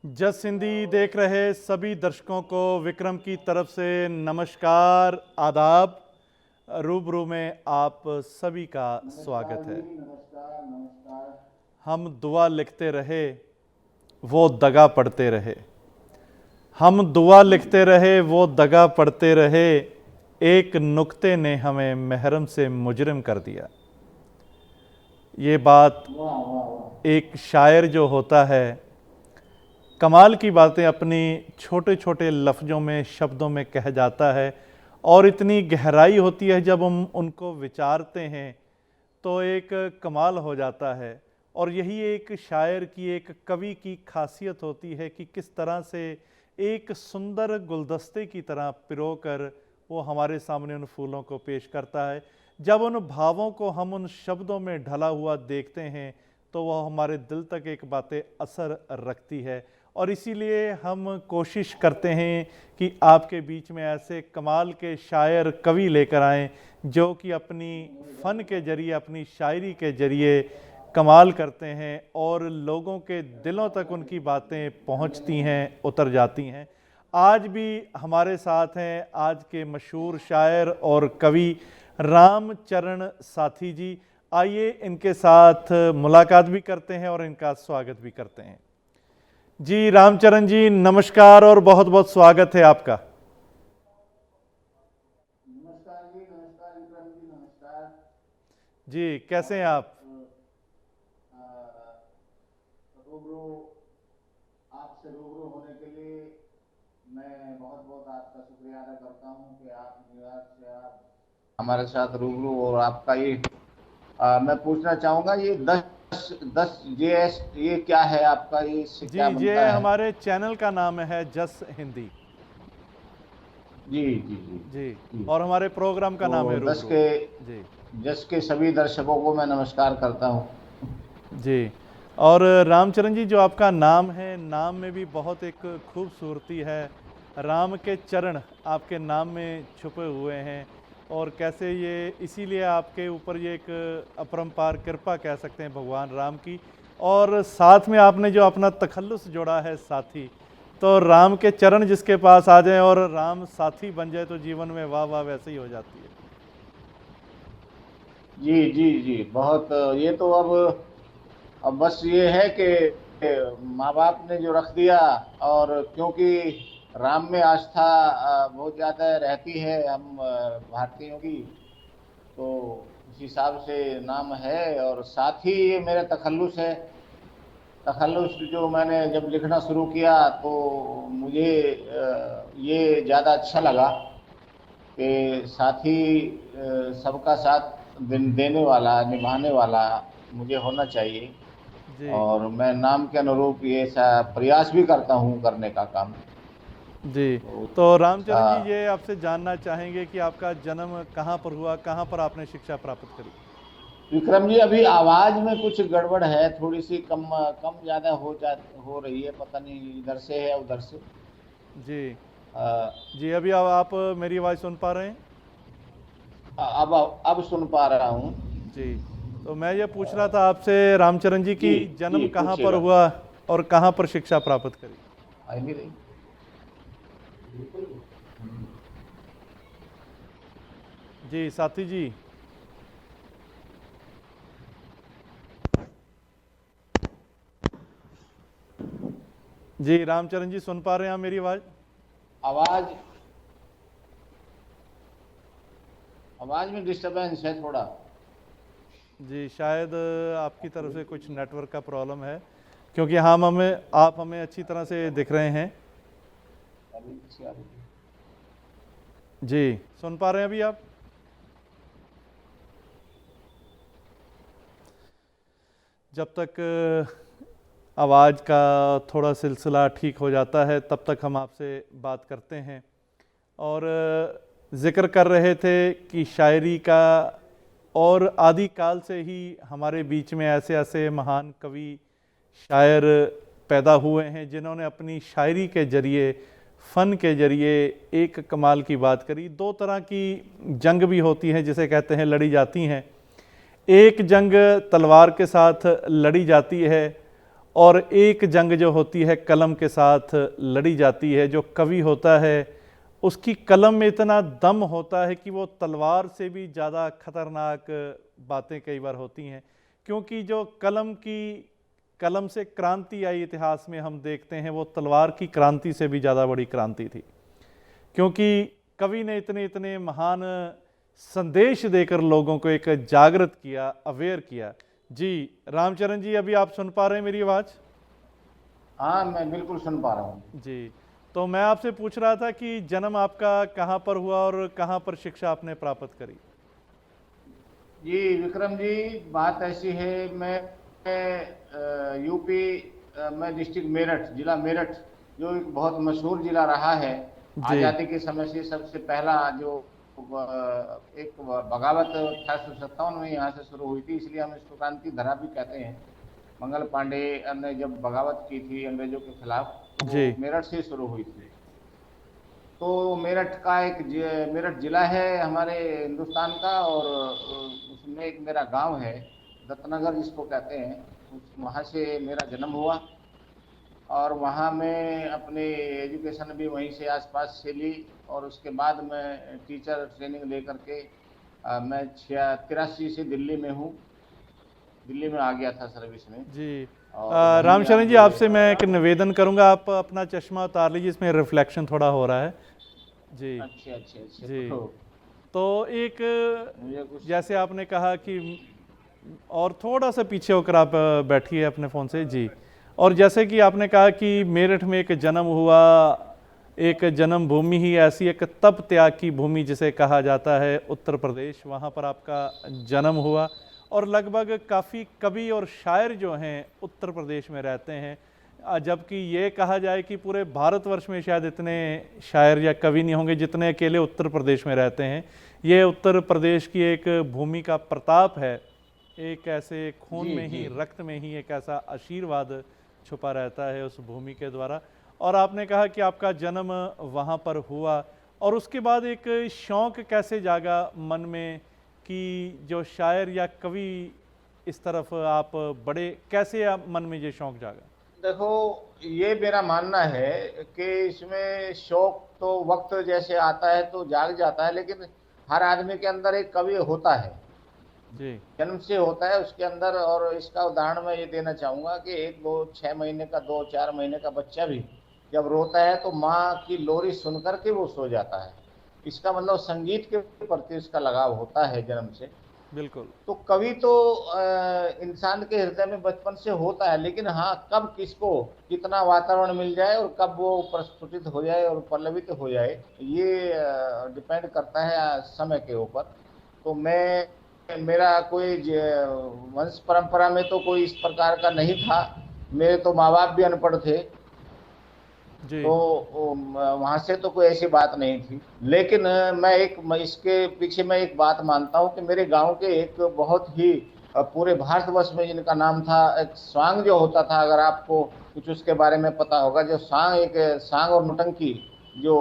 जस हिंदी देख रहे सभी दर्शकों को विक्रम की तरफ से नमस्कार, आदाब। रूबरू में आप सभी का स्वागत है। नमस्कार नमस्कार। हम दुआ लिखते रहे, वो दगा पढ़ते रहे। हम दुआ लिखते रहे, वो दगा पढ़ते रहे। एक नुक्ते ने हमें महरम से मुजरिम कर दिया। ये बात वाह वाह वाह। एक शायर जो होता है, कमाल की बातें अपनी छोटे छोटे लफ्ज़ों में, शब्दों में कह जाता है और इतनी गहराई होती है जब हम उनको विचारते हैं तो एक कमाल हो जाता है। और यही एक शायर की, एक कवि की खासियत होती है कि किस तरह से एक सुंदर गुलदस्ते की तरह पिरो कर वो हमारे सामने उन फूलों को पेश करता है। जब उन भावों को हम उन शब्दों में ढला हुआ देखते हैं तो वह हमारे दिल तक एक बातें असर रखती है। और इसीलिए हम कोशिश करते हैं कि आपके बीच में ऐसे कमाल के शायर, कवि लेकर आएँ जो कि अपनी फ़न के ज़रिए, अपनी शायरी के ज़रिए कमाल करते हैं और लोगों के दिलों तक उनकी बातें पहुंचती हैं, उतर जाती हैं। आज भी हमारे साथ हैं आज के मशहूर शायर और कवि रामचरण साथी जी। आइए इनके साथ मुलाकात भी करते हैं और इनका स्वागत भी करते हैं। जी रामचरण जी, नमस्कार और बहुत बहुत स्वागत है आपका। नमस्कार जी, नमस्कार विक्रम जी, नमस्कार। जी कैसे हैं आप? रूबरू आपसे रूबरू होने के लिए मैं बहुत बहुत आपका शुक्रिया अदा करता हूँ कि आप न्यूयॉर्क से आप हमारे साथ रूबरू। और आपका ये मैं पूछना चाहूँगा, ये 10 JS ये क्या है आपका, ये इससे जी क्या ये बनता है? हमारे चैनल का नाम है जस हिंदी। जी जी जी जी, जी। और हमारे प्रोग्राम का तो नाम है दस रूबरू। के जी जस के सभी दर्शकों को मैं नमस्कार करता हूँ। जी। और रामचरण जी, जो आपका नाम है, नाम में भी बहुत एक खूबसूरती है। राम के चरण आपके नाम में छुपे हुए हैं और कैसे ये, इसीलिए आपके ऊपर ये एक अपरंपार कृपा कह सकते हैं भगवान राम की। और साथ में आपने जो अपना तखल्लुस जोड़ा है साथी, तो राम के चरण जिसके पास आ जाए और राम साथी बन जाए तो जीवन में वाह वाह वैसे ही हो जाती है। जी जी जी, बहुत। ये तो अब बस ये है कि माँ बाप ने जो रख दिया, और क्योंकि राम में आस्था बहुत ज़्यादा रहती है हम भारतीयों की, तो उस हिसाब से नाम है। और साथ ही ये मेरा तखल्लुस है। तखल्लुस जो मैंने जब लिखना शुरू किया तो मुझे ये ज़्यादा अच्छा लगा कि साथी सबका साथ देने वाला, निभाने वाला मुझे होना चाहिए। जी और मैं नाम के अनुरूप ये प्रयास भी करता हूँ करने का काम। जी। तो तो इसका रामचरण जी, ये आपसे जानना चाहेंगे कि आपका जन्म कहाँ पर हुआ, कहाँ पर आपने शिक्षा प्राप्त करी? विक्रम जी, अभी आवाज में कुछ गड़बड़ है, थोड़ी सी कम कम ज्यादा हो रही है, पता नहीं इधर से है या उधर से। जी अ, जी। अभी अब आप मेरी आवाज़ सुन पा रहे हैं? अब सुन पा रहा हूँ। जी। तो मैं ये पूछ रहा था आपसे रामचरण जी जी की जी, जन्म कहाँ पर पूछिएगा। हुआ और कहाँ पर शिक्षा प्राप्त करी? आई नहीं रही। जी साथी जी। जी रामचरण जी, सुन पा रहे हैं आप मेरी आवाज़? आवाज आवाज में डिस्टरबेंस है थोड़ा। जी शायद आपकी तरफ से कुछ नेटवर्क का प्रॉब्लम है, क्योंकि आप हमें अच्छी तरह से दिख रहे हैं। जी सुन पा रहे हैं अभी आप? जब तक आवाज़ का थोड़ा सिलसिला ठीक हो जाता है तब तक हम आपसे बात करते हैं। और ज़िक्र कर रहे थे कि शायरी का, और आदिकाल से ही हमारे बीच में ऐसे ऐसे महान कवि, शायर पैदा हुए हैं जिन्होंने अपनी शायरी के ज़रिए, फ़न के ज़रिए एक कमाल की बात करी। दो तरह की जंग भी होती हैं जिसे कहते हैं लड़ी जाती हैं। एक जंग तलवार के साथ लड़ी जाती है और एक जंग जो होती है कलम के साथ लड़ी जाती है। जो कवि होता है उसकी कलम में इतना दम होता है कि वो तलवार से भी ज़्यादा खतरनाक बातें कई बार होती हैं, क्योंकि जो कलम से क्रांति आई इतिहास में हम देखते हैं, वो तलवार की क्रांति से भी ज़्यादा बड़ी क्रांति थी, क्योंकि कवि ने इतने इतने महान संदेश देकर लोगों को एक जागृत किया, अवेयर किया। जी रामचरण जी, अभी आप सुन पा रहे हैं मेरी आवाज़? हाँ, मैं बिल्कुल सुन पा रहा हूँ। जी, तो मैं आपसे पूछ रहा था कि जन्म आपका कहाँ पर हुआ और कहाँ पर शिक्षा आपने प्राप्त करी? जी विक्रम जी, बात ऐसी है, मैं यूपी में डिस्ट्रिक्ट मेरठ, जिला मेरठ, जो एक बहुत मशहूर जिला रहा है जी आज़ादी के समय से। सबसे पहला जो एक बगावत 1857 में यहाँ से शुरू हुई थी, इसलिए हम इसको क्रांति धरा भी कहते हैं। मंगल पांडे ने जब बगावत की थी अंग्रेजों के खिलाफ, जी तो मेरठ से शुरू हुई थी। तो मेरठ का मेरठ जिला है हमारे हिंदुस्तान का, और उसमें एक मेरा गांव है दत्तनगर जिसको कहते हैं, वहाँ से मेरा जन्म हुआ। और वहाँ मैं अपने एजुकेशन भी वहीं से आसपास से ली, और उसके बाद मैं टीचर ट्रेनिंग ले करके मैं 83 से दिल्ली में हूँ, दिल्ली में आ गया था सर्विस में। जी और वहीं रामचरण जी, अब आपसे मैं एक निवेदन करूंगा, आप अपना चश्मा उतार लीजिए, इसमें रिफ्लेक्शन थोड़ा हो रहा है। जी अच्छे अच्छे अच्छे। जी, तो एक मुझे कुछ जैसे आपने कहा कि, और थोड़ा सा पीछे होकर आप बैठिए अपने फ़ोन से। जी, और जैसे कि आपने कहा कि मेरठ में एक जन्म हुआ, एक जन्मभूमि ही ऐसी, एक तप त्याग की भूमि जिसे कहा जाता है उत्तर प्रदेश, वहाँ पर आपका जन्म हुआ। और लगभग काफ़ी कवि और शायर जो हैं उत्तर प्रदेश में रहते हैं, जबकि ये कहा जाए कि पूरे भारतवर्ष में शायद इतने शायर या कवि नहीं होंगे जितने अकेले उत्तर प्रदेश में रहते हैं। ये उत्तर प्रदेश की एक भूमि का प्रताप है, एक ऐसे खून जी में जी ही, रक्त में ही एक ऐसा आशीर्वाद छुपा रहता है उस भूमि के द्वारा। और आपने कहा कि आपका जन्म वहाँ पर हुआ, और उसके बाद एक शौक़ कैसे जागा मन में कि जो शायर या कवि इस तरफ आप बड़े, कैसे आप मन में ये शौक़ जागा? देखो, ये मेरा मानना है कि इसमें शौक तो वक्त जैसे आता है तो जाग जाता है, लेकिन हर आदमी के अंदर एक कवि होता है, जी जन्म से होता है उसके अंदर। और इसका उदाहरण मैं ये देना चाहूँगा कि एक दो 6 महीने का, 2-4 महीने का बच्चा भी जब रोता है तो माँ की लोरी सुन करके वो सो जाता है। इसका मतलब संगीत के प्रति उसका लगाव होता है जन्म से। बिल्कुल। तो कवि तो इंसान के हृदय में बचपन से होता है, लेकिन हाँ, कब किसको कितना वातावरण मिल जाए और कब वो प्रस्फुटित हो जाए और पल्लवित हो जाए, ये डिपेंड करता है समय के ऊपर। तो मेरा कोई वंश परंपरा में तो कोई इस प्रकार का नहीं था। मेरे तो माँ बाप भी अनपढ़ थे, जी तो वहाँ से तो कोई ऐसी बात नहीं थी। लेकिन मैं इसके पीछे मैं एक बात मानता हूँ कि मेरे गांव के एक बहुत ही पूरे भारतवर्ष में जिनका नाम था, एक सांग जो होता था, अगर आपको कुछ उसके बारे में पता होगा, जो सांग, एक सांग और नौटंकी जो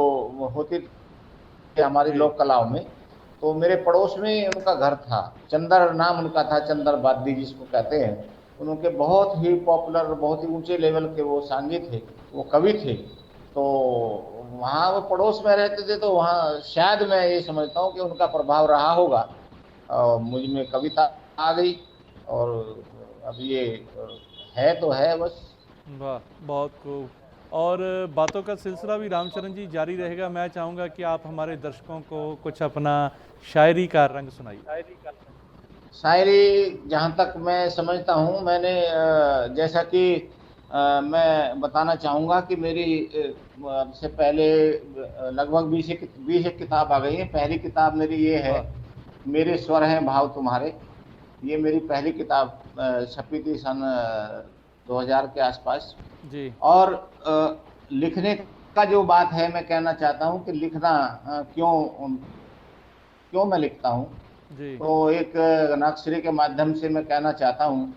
होती थी हमारी जी लोक कलाओं में, तो मेरे पड़ोस में उनका घर था, चंदर नाम उनका था, चंदर बादी जिसको कहते हैं। उनके बहुत ही पॉपुलर, बहुत ही ऊंचे लेवल के वो सांगी थे, वो कवि थे। तो वहाँ वो पड़ोस में रहते थे, तो वहाँ शायद मैं ये समझता हूँ कि उनका प्रभाव रहा होगा, और मुझ में कविता आ गई। और अब ये है तो है बस। वाह, बहुत खूब। और बातों का सिलसिला भी रामचरण जी जारी रहेगा। मैं चाहूँगा कि आप हमारे दर्शकों को कुछ अपना शायरी का रंग सुनाइए। शायरी जहाँ तक मैं समझता हूँ, मैंने जैसा कि मैं बताना चाहूँगा कि मेरी से पहले लगभग 20 एक किताब आ गई है। पहली किताब मेरी ये है, वाह। मेरे स्वर हैं भाव तुम्हारे। ये मेरी पहली किताब छपी थी सन 2000 के आसपास। जी और लिखने का जो बात है, मैं कहना चाहता हूँ कि लिखना क्यों क्यों मैं लिखता हूँ। जी तो एक अनाक्षरी के माध्यम से मैं कहना चाहता हूँ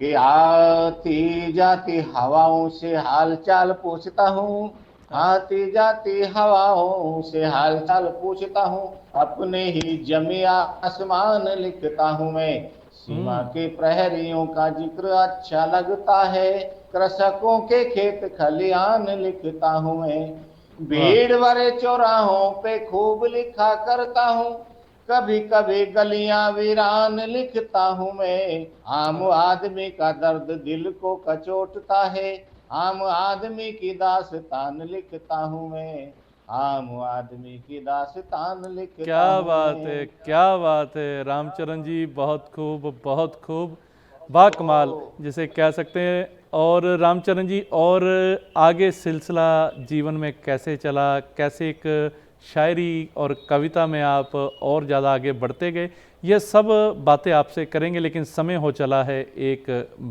कि आती जाती हवाओं से हाल चाल पूछता हूँ, आती जाती हवाओं से हाल चाल पूछता हूँ, अपने ही जमी आसमान लिखता हूँ मैं, सीमा हम्म के प्रहरियों का जिक्र अच्छा लगता है, कृषकों के खेत खलियान लिखता हूँ मैं, वाह भीड़ भरे चौराहों पे खूब लिखा करता हूँ, कभी कभी गलियां वीरान लिखता हूँ मैं। आम आदमी का दर्द दिल को कचोटता है, आम आदमी की दास्तान लिखता हूँ मैं, आम आदमी की दास्तान लिखता क्या हूँ बात है, मैं। क्या बात है रामचरण जी, बहुत खूब, बहुत खूब, बाकमाल तो जिसे कह सकते हैं। और रामचरण जी, और आगे सिलसिला जीवन में कैसे चला, कैसे एक शायरी और कविता में आप और ज़्यादा आगे बढ़ते गए, ये सब बातें आपसे करेंगे, लेकिन समय हो चला है एक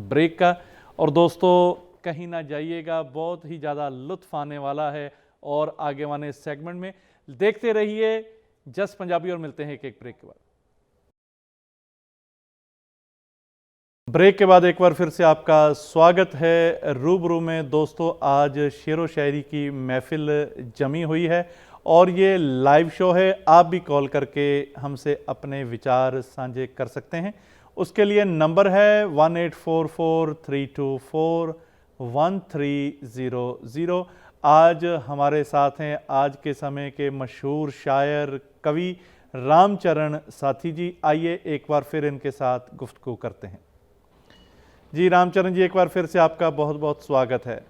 ब्रेक का। और दोस्तों कहीं ना जाइएगा, बहुत ही ज़्यादा लुत्फ आने वाला है और आगे वाले सेगमेंट में। देखते रहिए जस्ट पंजाबी और मिलते हैं एक ब्रेक के बाद। ब्रेक के बाद एक बार फिर से आपका स्वागत है रूबरू में। दोस्तों आज शेर व शायरी की महफिल जमी हुई है और ये लाइव शो है। आप भी कॉल करके हमसे अपने विचार साझे कर सकते हैं। उसके लिए नंबर है 1844324130। आज हमारे साथ हैं आज के समय के मशहूर शायर कवि रामचरण साथी जी। आइए एक बार फिर इनके साथ गुफ्तगू करते हैं। जी रामचरण जी, एक बार फिर से आपका बहुत बहुत स्वागत है।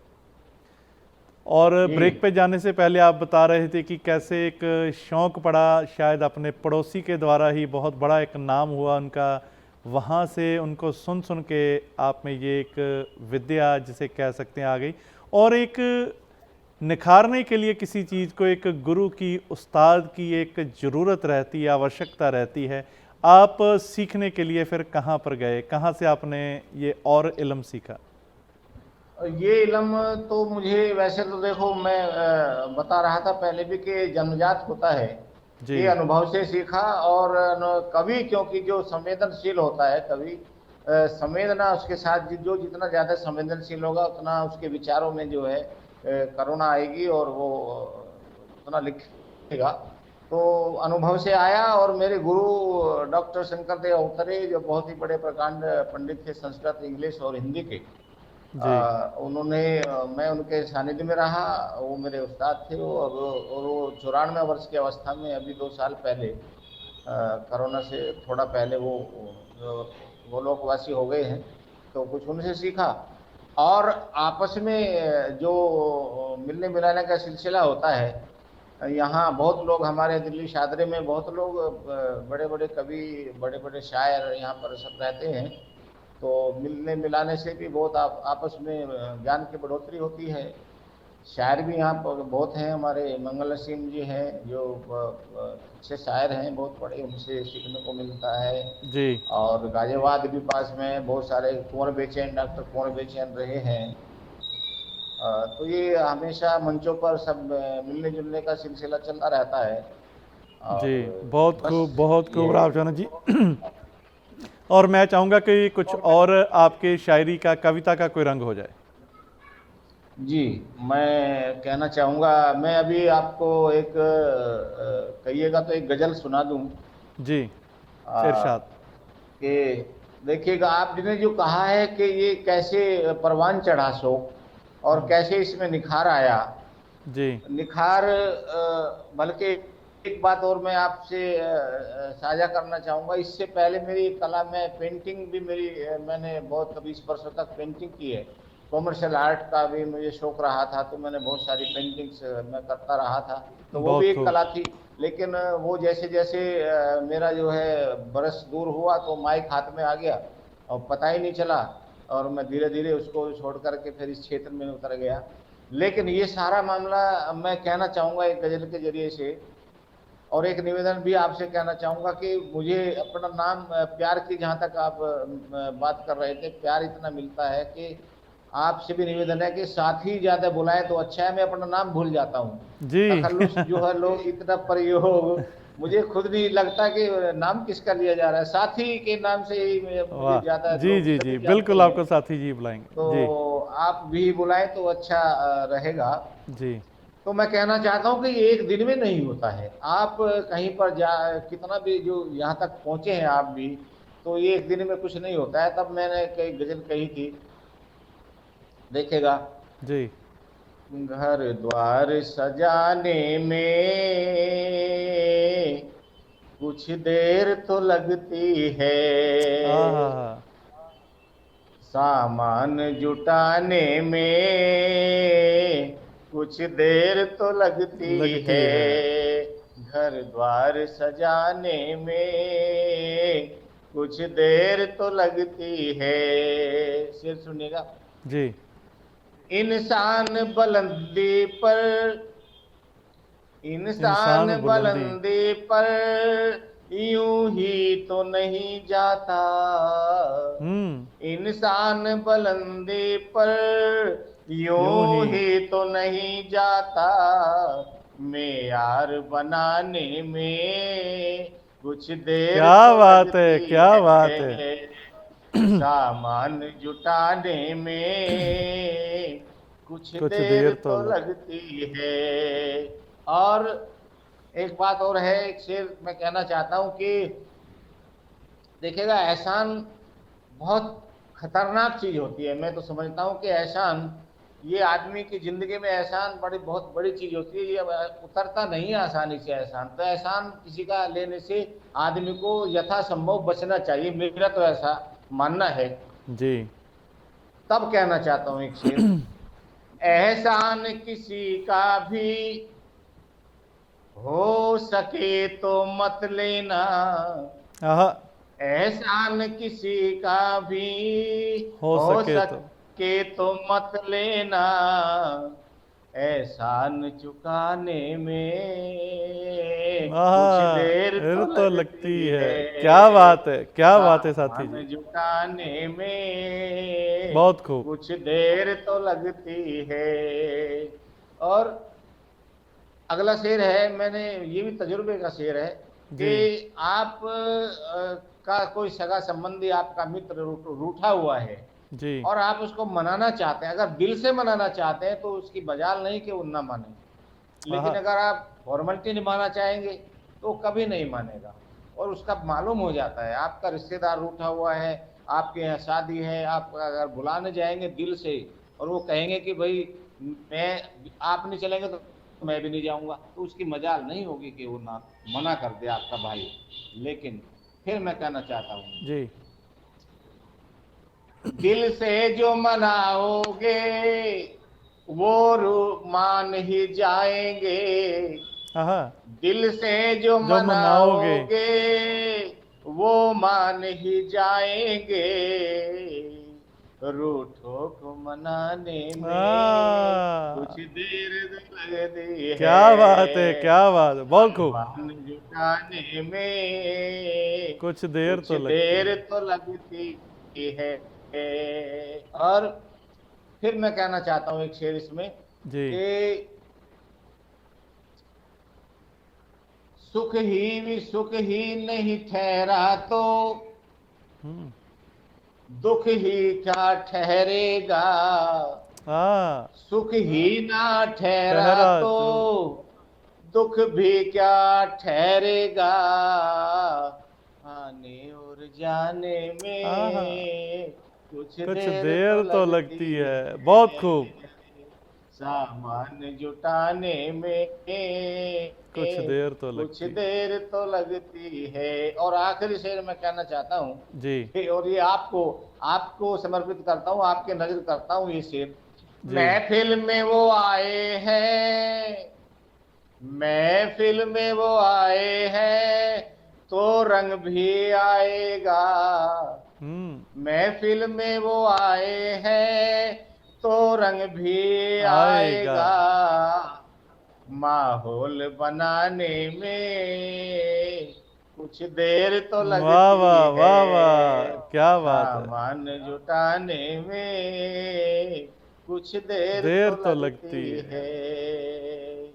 और जी ब्रेक पे जाने से पहले आप बता रहे थे कि कैसे एक शौक़ पड़ा, शायद अपने पड़ोसी के द्वारा ही बहुत बड़ा एक नाम हुआ उनका, वहाँ से उनको सुन सुन के आप में ये एक विद्या जिसे कह सकते हैं आ गई। और एक निखारने के लिए किसी चीज़ को एक गुरु की, उस्ताद की एक ज़रूरत रहती है, आवश्यकता रहती है। आप सीखने के लिए फिर कहाँ पर गए, कहाँ से आपने ये और इल्म सीखा? ये इल्म तो मुझे वैसे तो देखो मैं बता रहा था पहले भी कि जन्मजात होता है, जी ये अनुभव से सीखा। और कवि क्योंकि जो संवेदनशील होता है कवि, संवेदना उसके साथ जो जितना ज़्यादा संवेदनशील होगा उतना उसके विचारों में जो है करुणा आएगी और वो उतना लिखेगा। तो अनुभव से आया। और मेरे गुरु डॉक्टर शंकर देव अवतरे जो बहुत ही बड़े प्रकांड पंडित थे संस्कृत, इंग्लिश और हिंदी के, जी उन्होंने मैं उनके सानिध्य में रहा, वो मेरे उस्ताद थे। और वो 94 वर्ष की अवस्था में अभी 2 साल पहले कोरोना से थोड़ा पहले वो लोकवासी हो गए हैं। तो कुछ उनसे सीखा। और आपस में जो मिलने मिलाने का सिलसिला होता है, यहाँ बहुत लोग हमारे दिल्ली शादरे में बहुत लोग बड़े बड़े कवि, बड़े बड़े शायर यहाँ पर सब रहते हैं। तो मिलने मिलाने से भी बहुत आपस में ज्ञान की बढ़ोतरी होती है। शायर भी यहाँ पर बहुत हैं, हमारे मंगल सिंह जी हैं जो अच्छे शायर हैं, बहुत बड़े, उनसे सीखने को मिलता है। जी और गाजियाबाद भी पास में बहुत सारे कुंवर बेचैन, डॉक्टर कुंवर बेचैन रहे हैं। तो ये हमेशा मंचों पर सब मिलने जुलने का सिलसिला चलता रहता है। जी, और बस बहुत ये खूब है। रामचरण जी। और मैं चाहूँगा कि कुछ और आपके शायरी का, कविता का कोई रंग हो जाए। जी, मैं कहना चाहूँगा, मैं अभी आपको एक कहिएगा तो एक गज़ल सुना दूँ। जी इरशाद। कि देखिएगा, आपने जो कहा है कि ये कैसे परवान चढ़ा शौक और कैसे इसमें निखार आया। जी निखार बल्कि एक बात और मैं आपसे साझा करना चाहूँगा। इससे पहले मेरी कला में पेंटिंग भी मेरी मैंने बहुत 20 वर्षों तक पेंटिंग की है। कॉमर्शियल आर्ट का भी मुझे शौक रहा था, तो मैंने बहुत सारी पेंटिंग्स मैं करता रहा था। तो वो भी बहुत एक खूब। कला थी। लेकिन वो जैसे जैसे मेरा जो है बरस दूर हुआ तो माइक हाथ में आ गया और पता ही नहीं चला। और मैं धीरे धीरे उसको छोड़ करके फिर इस क्षेत्र में उतर गया। लेकिन ये सारा मामला मैं कहना चाहूँगा एक गज़ल के ज़रिए से। और एक निवेदन भी आपसे कहना चाहूँगा कि मुझे अपना नाम, प्यार की जहाँ तक आप बात कर रहे थे, प्यार इतना मिलता है कि आपसे भी निवेदन है कि साथी ज़्यादा बुलाएं तो अच्छा है। मैं अपना नाम भूल जाता हूँ। जी तखल्लुस जो है लोग इतना प्रयोग, मुझे खुद नहीं लगता कि नाम किसका लिया जा रहा है। साथी के नाम से ही मुझे वाह, ज़्यादा जी लोग जी जी, सभी जानते बिल्कुल हैं। आपको साथी जी बुलाएंगे। जी तो आप भी बुलाएं तो अच्छा रहेगा। जी तो मैं कहना चाहता हूँ कि ये एक दिन में नहीं होता है। आप कहीं पर जा, कितना भी जो यहाँ तक पहुँचे हैं आप भी, तो ये एक दिन में कुछ नहीं होता है। तब मैंने कई गज़ल कही थी, देखिएगा, जी। घर द्वार सजाने में कुछ देर तो लगती है, आहा, सामान जुटाने में कुछ देर तो लगती लगती है, है। घर द्वार सजाने में कुछ देर तो लगती है। शेर सुनिएगा, जी। इंसान बुलंदी पर, इंसान इंसान बुलंदी। बुलंदी पर यूं ही तो नहीं जाता, हम्म। इंसान बुलंदी पर यूं ही। यूं ही तो नहीं जाता, मेयार बनाने में कुछ देर क्या तो बात है, लगती क्या बात है। है, सामान जुटाने में कुछ कुछ देर देर तो तो लगती है। और एक बात और है, एक शेर मैं कहना चाहता हूं कि देखिएगा, एहसान बहुत खतरनाक चीज होती है। मैं तो समझता हूं कि एहसान, ये आदमी की जिंदगी में एहसान बहुत बड़ी चीज होती है। ये उतरता नहीं है आसानी से एहसान। तो एहसान किसी का लेने से आदमी को यथासंभव बचना चाहिए, मेरा तो ऐसा मानना है। जी। तब कहना चाहता हूं एक शेर, एहसान किसी का भी हो सके तो मत लेना, आहा, एहसान किसी का भी हो हो सके तो। सके तो मत लेना, एहसान चुकाने में कुछ आहा, देर फिर तो तो लगती लगती है। है, क्या बात है, क्या बात है साथी सामान जी। जुटाने में बहुत खूब। कुछ देर तो लगती है। और अगला शेर है, मैंने ये भी तजुर्बे का शेर है जी। कि आप का कोई सगा संबंधी, आपका मित्र रूठा हुआ है जी। और आप उसको मनाना चाहते हैं, अगर दिल से मनाना चाहते हैं तो उसकी मजाल नहीं कि वो ना माने, लेकिन आहा, अगर आप फॉर्मेलिटी निभाना चाहेंगे तो वो कभी नहीं मानेगा। और उसका मालूम हो जाता है, आपका रिश्तेदार रूठा हुआ है, आपके यहाँ शादी है, आप अगर बुलाने जाएंगे दिल से और वो कहेंगे कि भाई मैं, आप नहीं चलेंगे तो मैं भी नहीं जाऊंगा, तो उसकी मजाल नहीं होगी कि वो ना मना कर दे आपका भाई। लेकिन फिर मैं कहना चाहता हूँ, जी। दिल से जो मनाओगे वो मान ही जाएंगे, आहा, दिल से जो जो मनाओगे। मनाओगे वो मान ही जाएंगे, रूठों को मनाने में कुछ देर लगती क्या बात है, है, क्या बात है, बहुत खूब। सामान जुटाने में कुछ देर कुछ तो लगती देर है। तो लगती है। और फिर मैं कहना चाहता हूँ एक शेर इसमें जी। कि सुख ही नहीं ठहरा तो हम्म। दुख ही क्या ठहरेगा, हाँ। सुख ही ना ठहरा ठहरा तो जो। दुख भी क्या ठहरेगा, आने और जाने आहा, में कुछ कुछ देर तो देर तो लगती लगती है। बहुत है, खूब। सामान जुटाने में कुछ देर तो कुछ लगती। देर तो लगती है। और आखिरी शेर मैं कहना चाहता हूँ जी। कि, और ये आपको आपको समर्पित करता हूँ, आपके नजर करता हूँ ये शेर, जी। महफिल में वो आए हैं, महफिल में वो आए हैं तो रंग भी आएगा, हम्म। महफिल में वो आए हैं तो रंग भी आएगा। आएगा, माहौल बनाने में कुछ देर तो वाह लगती वाह है, वाह वाह, क्या बात है। सामान जुटाने में कुछ देर देर तो तो लगती लगती है। है,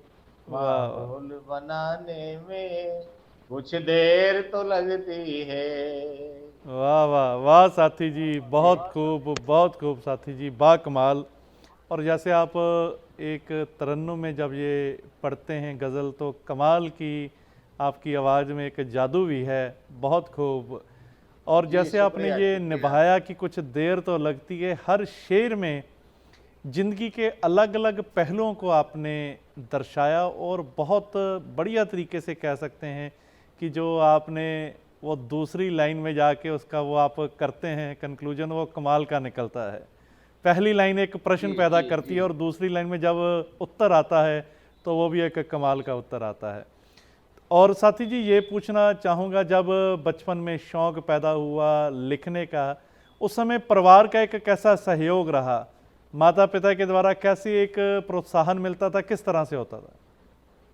वाह वाह, माहौल बनाने में कुछ देर तो लगती है। वाह वाह वाह साथी जी, बहुत खूब साथी जी, बाकमाल। और जैसे आप एक तरन्नुम में जब ये पढ़ते हैं गज़ल, तो कमाल की आपकी आवाज़ में एक जादू भी है। बहुत खूब। और जी जैसे आपने शुक्रिया ये शुक्रिया। निभाया कि कुछ देर तो लगती है, हर शेर में जिंदगी के अलग अलग पहलुओं को आपने दर्शाया और बहुत बढ़िया तरीके से कह सकते हैं कि जो आपने वो दूसरी लाइन में जाके उसका वो आप करते हैं कंक्लूजन, वो कमाल का निकलता है। पहली लाइन एक प्रश्न जी पैदा जी करती जी। है और दूसरी लाइन में जब उत्तर आता है तो वो भी एक कमाल का उत्तर आता है। और साथी जी, ये पूछना चाहूँगा, जब बचपन में शौक़ पैदा हुआ लिखने का, उस समय परिवार का एक कैसा सहयोग रहा? माता पिता के द्वारा कैसी एक प्रोत्साहन मिलता था, किस तरह से होता था?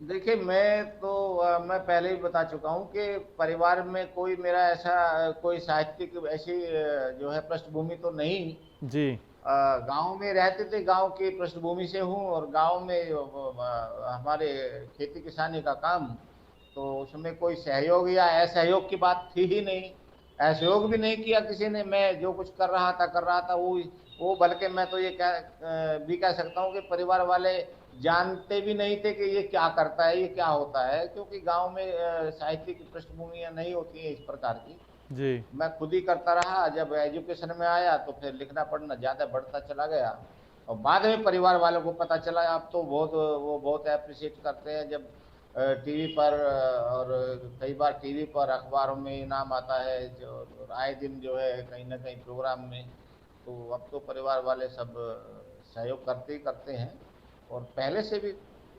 देखिए, मैं पहले ही बता चुका हूँ कि परिवार में कोई मेरा ऐसा कोई साहित्यिक ऐसी जो है पृष्ठभूमि तो नहीं। जी। गांव में रहते थे, गांव की पृष्ठभूमि से हूँ, और गांव में हमारे खेती किसानी का काम, तो उसमें कोई सहयोग या असहयोग की बात थी ही नहीं। असहयोग भी नहीं किया किसी ने। मैं जो कुछ कर रहा था वो बल्कि मैं तो ये भी कह सकता हूँ कि परिवार वाले जानते भी नहीं थे कि ये क्या करता है, ये क्या होता है, क्योंकि गांव में साहित्य की पृष्ठभूमियां नहीं होती हैं इस प्रकार की। जी। मैं खुद ही करता रहा। जब एजुकेशन में आया तो फिर लिखना पढ़ना ज़्यादा बढ़ता चला गया, और बाद में परिवार वालों को पता चला। अब तो वो बहुत अप्रिशिएट करते हैं जब टीवी पर, और कई बार टीवी पर अखबारों में इनाम आता है, जो आए दिन जो है कहीं ना कहीं प्रोग्राम में। तो अब तो परिवार वाले सब सहयोग करते ही करते हैं, और पहले से भी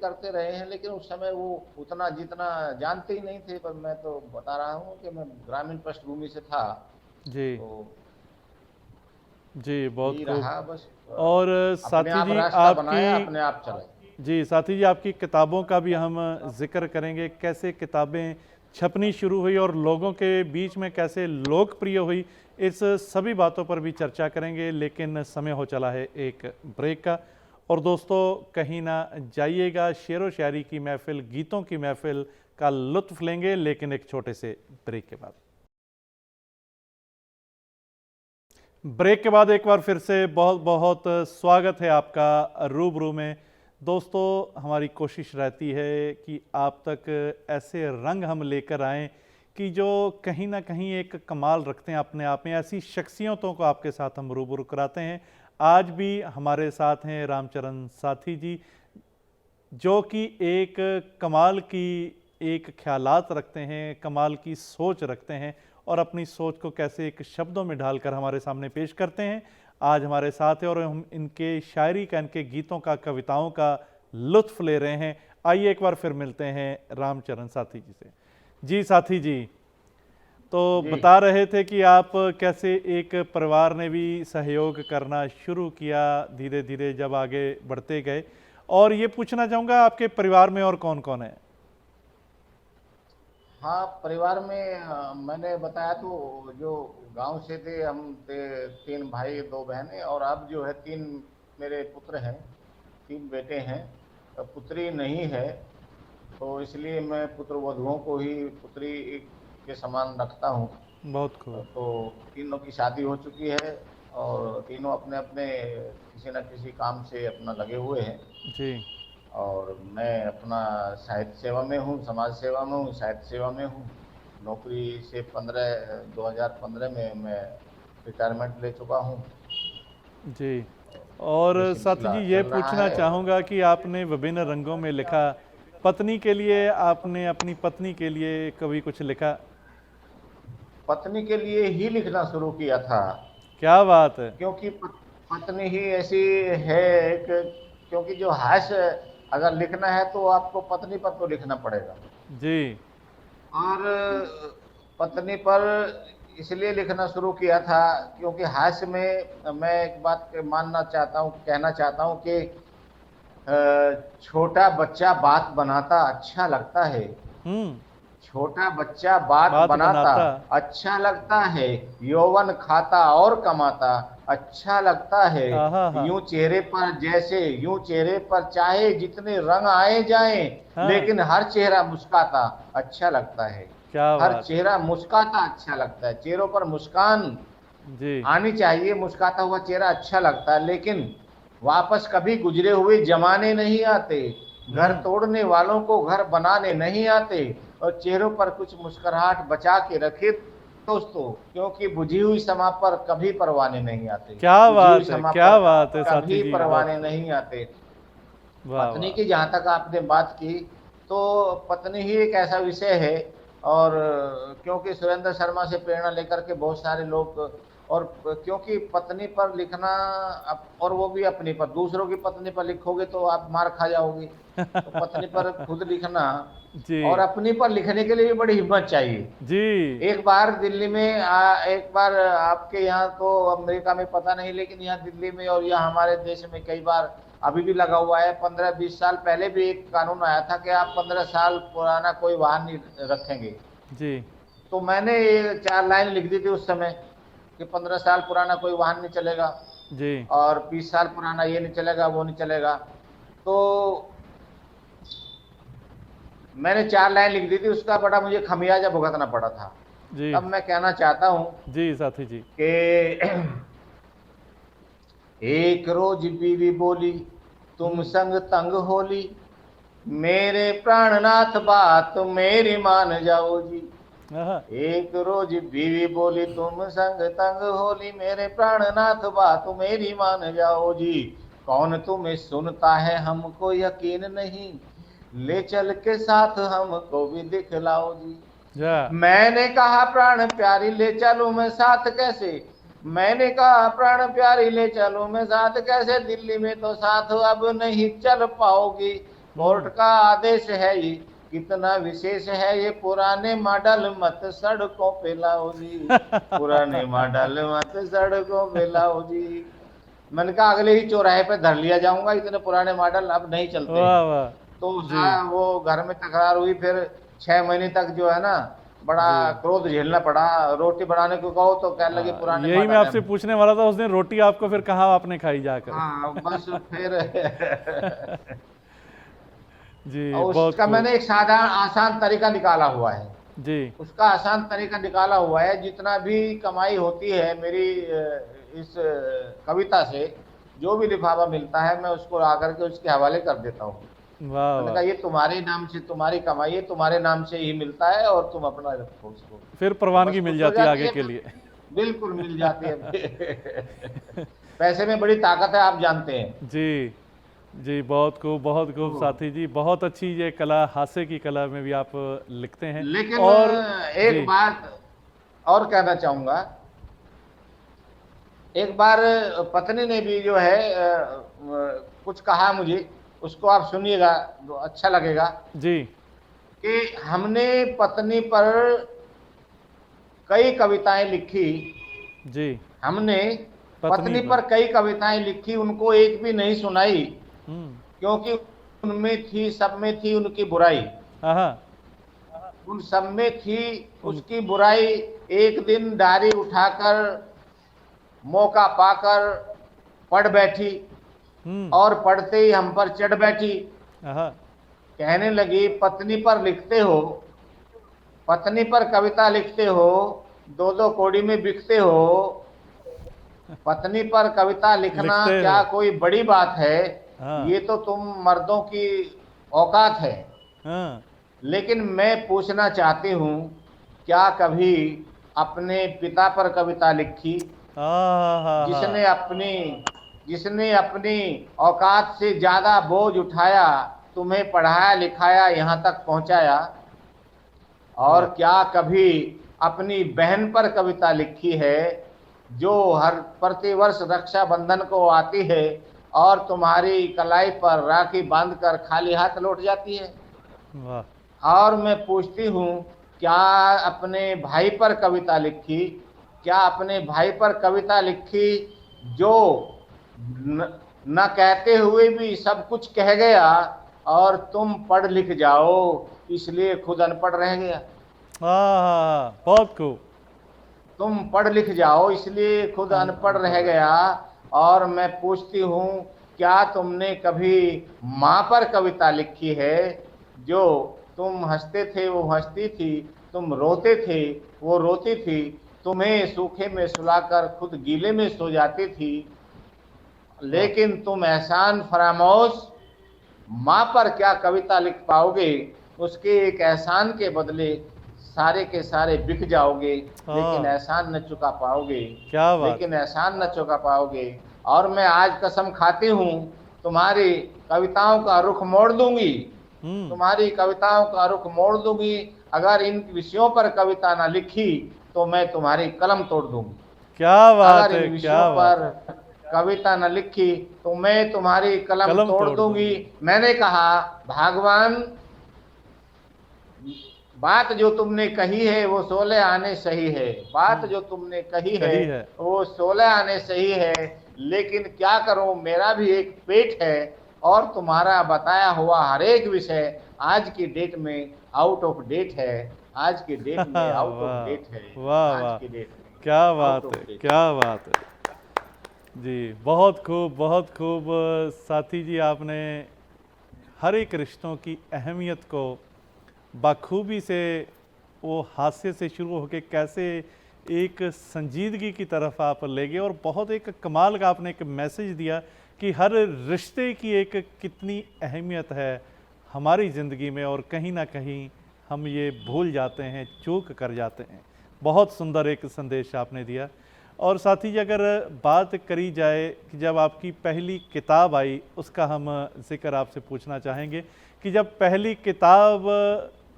करते रहे हैं, लेकिन उस समय वो उतना जितना जानते ही नहीं थे। पर मैं तो बता रहा हूँ कि मैं ग्रामीण पृष्ठभूमि से था, जी। तो जी, बहुत यही खूब। रहा बस। और अपने साथी आप जी रास्ता बनाया, आपकी, अपने आप चले। जी साथी जी, आपकी किताबों का भी हम जिक्र करेंगे, कैसे किताबें छपनी शुरू हुई और लोगों के बीच में कैसे लोकप्रिय हुई, इस सभी बातों पर भी चर्चा करेंगे। लेकिन समय हो चला है एक ब्रेक का। और दोस्तों, कहीं ना जाइएगा, शेरो शायरी की महफिल, गीतों की महफिल का लुत्फ लेंगे, लेकिन एक छोटे से ब्रेक के बाद। ब्रेक के बाद एक बार फिर से बहुत बहुत स्वागत है आपका रूबरू में। दोस्तों, हमारी कोशिश रहती है कि आप तक ऐसे रंग हम लेकर आएं कि जो कहीं ना कहीं एक कमाल रखते हैं अपने आप में। ऐसी शख्सियतों को आपके साथ हम रूबरू कराते हैं। आज भी हमारे साथ हैं रामचरण साथी जी, जो कि एक कमाल की एक ख्यालात रखते हैं, कमाल की सोच रखते हैं, और अपनी सोच को कैसे एक शब्दों में ढालकर हमारे सामने पेश करते हैं। आज हमारे साथ है और हम इनके शायरी का, इनके गीतों का, कविताओं का लुत्फ ले रहे हैं। आइए एक बार फिर मिलते हैं रामचरण साथी जी से। जी साथी जी, तो जी बता रहे थे कि आप कैसे एक परिवार ने भी सहयोग करना शुरू किया धीरे धीरे जब आगे बढ़ते गए। और ये पूछना चाहूँगा, आपके परिवार में और कौन कौन है? हाँ, परिवार में मैंने बताया तो जो गांव से थे, हम थे 3 भाई 2 बहनें, और अब जो है 3 मेरे पुत्र हैं, 3 बेटे हैं। पुत्री नहीं है, तो इसलिए मैं पुत्र वधुओं को ही पुत्री के समान रखता हूँ। बहुत खूब। तो तीनों की शादी हो चुकी है, और तीनों अपने अपने किसी न किसी काम से अपना लगे हुए हैं। जी। और मैं अपना साहित्य सेवा में हूँ, समाज सेवा में हूँ, साहित्य सेवा में हूँ। नौकरी से 2015 में मैं रिटायरमेंट ले चुका हूँ। जी। और ये साथी सिलसिला जी, ये चल रहा पूछना है। चाहूँगा कि आपने विभिन्न रंगों में लिखा। पत्नी के लिए आपने, अपनी पत्नी के लिए कभी कुछ लिखा? पत्नी के लिए ही लिखना शुरू किया था, क्या बात है। क्योंकि पत्नी ही ऐसी है एक, क्योंकि जो हास्य अगर लिखना है तो आपको पत्नी पर तो लिखना पड़ेगा। जी। और पत्नी पर इसलिए लिखना शुरू किया था क्योंकि हास्य में मैं एक बात मानना चाहता हूँ, कहना चाहता हूँ कि छोटा बच्चा बात बनाता अच्छा लगता है। हम्म। छोटा बच्चा बात बात बनाता बनाता। अच्छा लगता है। यौवन खाता और कमाता अच्छा लगता है। आहा हा। यूं चेहरे पर चाहे जितने रंग आए जाएं, हाँ। लेकिन हर चेहरा मुस्काता अच्छा लगता है। क्या हर बात। चेहरा मुस्काता अच्छा लगता है। चेहरों पर मुस्कान जी। आनी चाहिए, मुस्काता हुआ चेहरा अच्छा लगता है, लेकिन वापस कभी गुजरे हुए जमाने नहीं आते। घर तोड़ने वालों को घर बनाने नहीं आते, और चेहरों पर कुछ मुस्कुराहट बचा के रखे दोस्तों, क्योंकि बुझी हुई शमा पर कभी परवाने नहीं आते। क्या बुझी हुई बात है, शमा क्या पर बात है साथी कभी जी, बहुत परवाने खूब। नहीं आते। वाह पत्नी वाह। की जहाँ तक आपने बात की, तो पत्नी ही एक ऐसा विषय है। और क्योंकि सुरेंद्र शर्मा से प्रेरणा लेकर के बहुत सारे लोग, और क्योंकि पत्नी पर लिखना, और वो भी अपनी पर, दूसरों की पत्नी पर लिखोगे तो आप मार खा जाओगे। तो पत्नी पर खुद लिखना, जी और अपनी पर लिखने के लिए भी बड़ी हिम्मत चाहिए। जी। एक बार दिल्ली में एक बार आपके यहाँ तो अमेरिका में पता नहीं, लेकिन यहाँ दिल्ली में और यहाँ हमारे देश में कई बार अभी भी लगा हुआ है। 15-20 साल पहले भी एक कानून आया था कि आप 15 साल पुराना कोई वाहन नहीं रखेंगे। जी तो मैंने ये 4 लाइन लिख दी थी उस समय कि 15 साल पुराना कोई वाहन नहीं चलेगा, जी। और 20 साल पुराना ये नहीं चलेगा, वो नहीं चलेगा। तो मैंने 4 लाइन लिख दी थी, उसका बड़ा मुझे खमियाजा भुगतना पड़ा था। जी अब मैं कहना चाहता हूं जी साथी जी। कि एक रोज बीवी बोली, तुम संग तंग होली, मेरे प्राणनाथ बात मेरी मान जाओ जी। आहा, एक रोज बीवी बोली, तुम संग तंग होली, मेरे प्राणनाथ बात मेरी मान जाओ जी। कौन तुम्हें सुनता है, हमको यकीन नहीं, ले चल के साथ हमको भी दिखलाओ जी। जा। मैंने कहा प्राण प्यारी ले चलूं मैं साथ कैसे, मैंने कहा प्राण प्यारी ले चलूं मैं साथ कैसे, दिल्ली में तो साथ अब नहीं चल पाओगी। कोर्ट का आदेश है ये, कितना विशेष है ये, पुराने मॉडल मत सड़कों पे लाओ जी। पुराने मॉडल मत सड़कों पे लाओ जी। मैंने कहा अगले ही चौराहे पे धर लिया जाऊंगा, इतने पुराने मॉडल अब नहीं चलते वाह हैं। वाह। तो जी वो घर में तकरार हुई, फिर 6 महीने तक जो है ना, बड़ा जी। क्रोध झेलना पड़ा। रोटी बनाने को कहो तो कहने लगे पुराने यही मैं मॉडल आपसे है। पूछने वाला था, उस दिन रोटी आपको फिर कहाँ आपने खाई जाकर? हाँ बस फिर जी और बहुत उसका खूब। मैंने एक साधारण आसान तरीका निकाला हुआ है। जी उसका आसान तरीका निकाला हुआ है, जितना भी कमाई होती है मेरी इस कविता से, जो भी लिफाफा मिलता है मैं उसको आकर के उसके हवाले कर देता हूँ। वाह मैंने वाह। कहा ये तुम्हारे नाम से, तुम्हारी कमाई है, तुम्हारे नाम से ही मिलता है, और तुम अपना रखो उसको। फिर तो बस प्रवानगी मिल खुश हो जाती है जाती आगे है के फिर। लिए। बिल्कुल मिल जाती है। पैसे में बड़ी ताकत है, आप जानते हैं। जी जी बहुत खूब तो साथी जी, बहुत अच्छी ये कला, हास्य की कला में भी आप लिखते हैं। लेकिन और एक जी बात और कहना चाहूंगा। एक बार पत्नी ने भी जो है कुछ कहा मुझे, उसको आप सुनिएगा तो अच्छा लगेगा। जी कि हमने पत्नी पर कई कविताएं लिखी, जी। हमने पत्नी पत्नी पर। पर कई कविताएं लिखी, उनको एक भी नहीं सुनाई, हम्म। क्योंकि उनमें थी, सब में थी उनकी बुराई। हाँ। उन सब में थी उन। उसकी बुराई। एक दिन डायरी उठाकर मौका पाकर पढ़ बैठी, हम्म। और पढ़ते ही हम पर चढ़ बैठी। हाँ। कहने लगी, पत्नी पर लिखते हो, पत्नी पर कविता लिखते हो, 2-2 कौड़ी में बिकते हो। पत्नी पर कविता लिखना लिखते क्या हो। कोई बड़ी बात है? हाँ ये तो तुम मर्दों की औकात है। हाँ लेकिन मैं पूछना चाहती हूँ, क्या कभी अपने पिता पर कविता लिखी? हाँ हाँ हाँ। जिसने अपनी जिसने अपनी औकात से ज्यादा बोझ उठाया, तुम्हें पढ़ाया लिखाया यहाँ तक पहुंचाया। और वाह। क्या कभी अपनी बहन पर कविता लिखी है, जो हर प्रतिवर्ष रक्षाबंधन को आती है और तुम्हारी कलाई पर राखी बांधकर खाली हाथ लौट जाती है? वाह। और मैं पूछती हूँ, क्या अपने भाई पर कविता लिखी? क्या अपने भाई पर कविता लिखी, जो न कहते हुए भी सब कुछ कह गया, और तुम पढ़ लिख जाओ इसलिए खुद अनपढ़ रह गया? हाँ हाँ हाँ, बहुत खूब। तुम पढ़ लिख जाओ इसलिए खुद अनपढ़ रह गया। और मैं पूछती हूँ, क्या तुमने कभी माँ पर कविता लिखी है, जो तुम हंसते थे वो हंसती थी, तुम रोते थे वो रोती थी, तुम्हें सूखे में सुलाकर खुद गीले में सो जाती थी, वाह। लेकिन तुम एहसान फरामोश माँ पर क्या कविता लिख पाओगे? उसके एक एहसान के बदले सारे के सारे बिक जाओगे, हाँ। लेकिन एहसान न चुका पाओगे। क्या बात। लेकिन एहसान न चुका पाओगे। और मैं आज कसम खाती हूँ, तुम्हारी कविताओं का रुख मोड़ दूंगी, तुम्हारी कविताओं का रुख मोड़ दूंगी। अगर इन विषयों पर कविता ना लिखी तो मैं तुम्हारी कलम तोड़ दूंगी। क्या बात अगर है, इन विषयों क्या बात पर है। कविता न लिखी तो मैं तुम्हारी कलम कलम तोड़ तोड़ दूंगी। दूंगी। मैंने कहा, भगवान, बात जो तुमने कही है वो 16 आने सही है, बात जो तुमने कही है सही है। वो 16 आने सही है, लेकिन क्या करूं, मेरा भी एक पेट है, और तुम्हारा बताया हुआ हर एक विषय आज की डेट में आउट ऑफ डेट है, आज की डेट में आउट ऑफ वाह डेट है, वाह आज वाह, की डेट में क्या आउट बात ऑफ है, डेट। क्या बात है जी। बहुत खूब, बहुत खूब साथी जी, आपने हर एक रिश्तों की अहमियत को बखूबी से, वो हास्य से शुरू होकर कैसे एक संजीदगी की तरफ आप ले गए, और बहुत एक कमाल का आपने एक मैसेज दिया कि हर रिश्ते की एक कितनी अहमियत है हमारी ज़िंदगी में, और कहीं ना कहीं हम ये भूल जाते हैं, चूक कर जाते हैं। बहुत सुंदर एक संदेश आपने दिया। और साथी जी, अगर बात करी जाए कि जब आपकी पहली किताब आई, उसका हम जिक्र आपसे पूछना चाहेंगे कि जब पहली किताब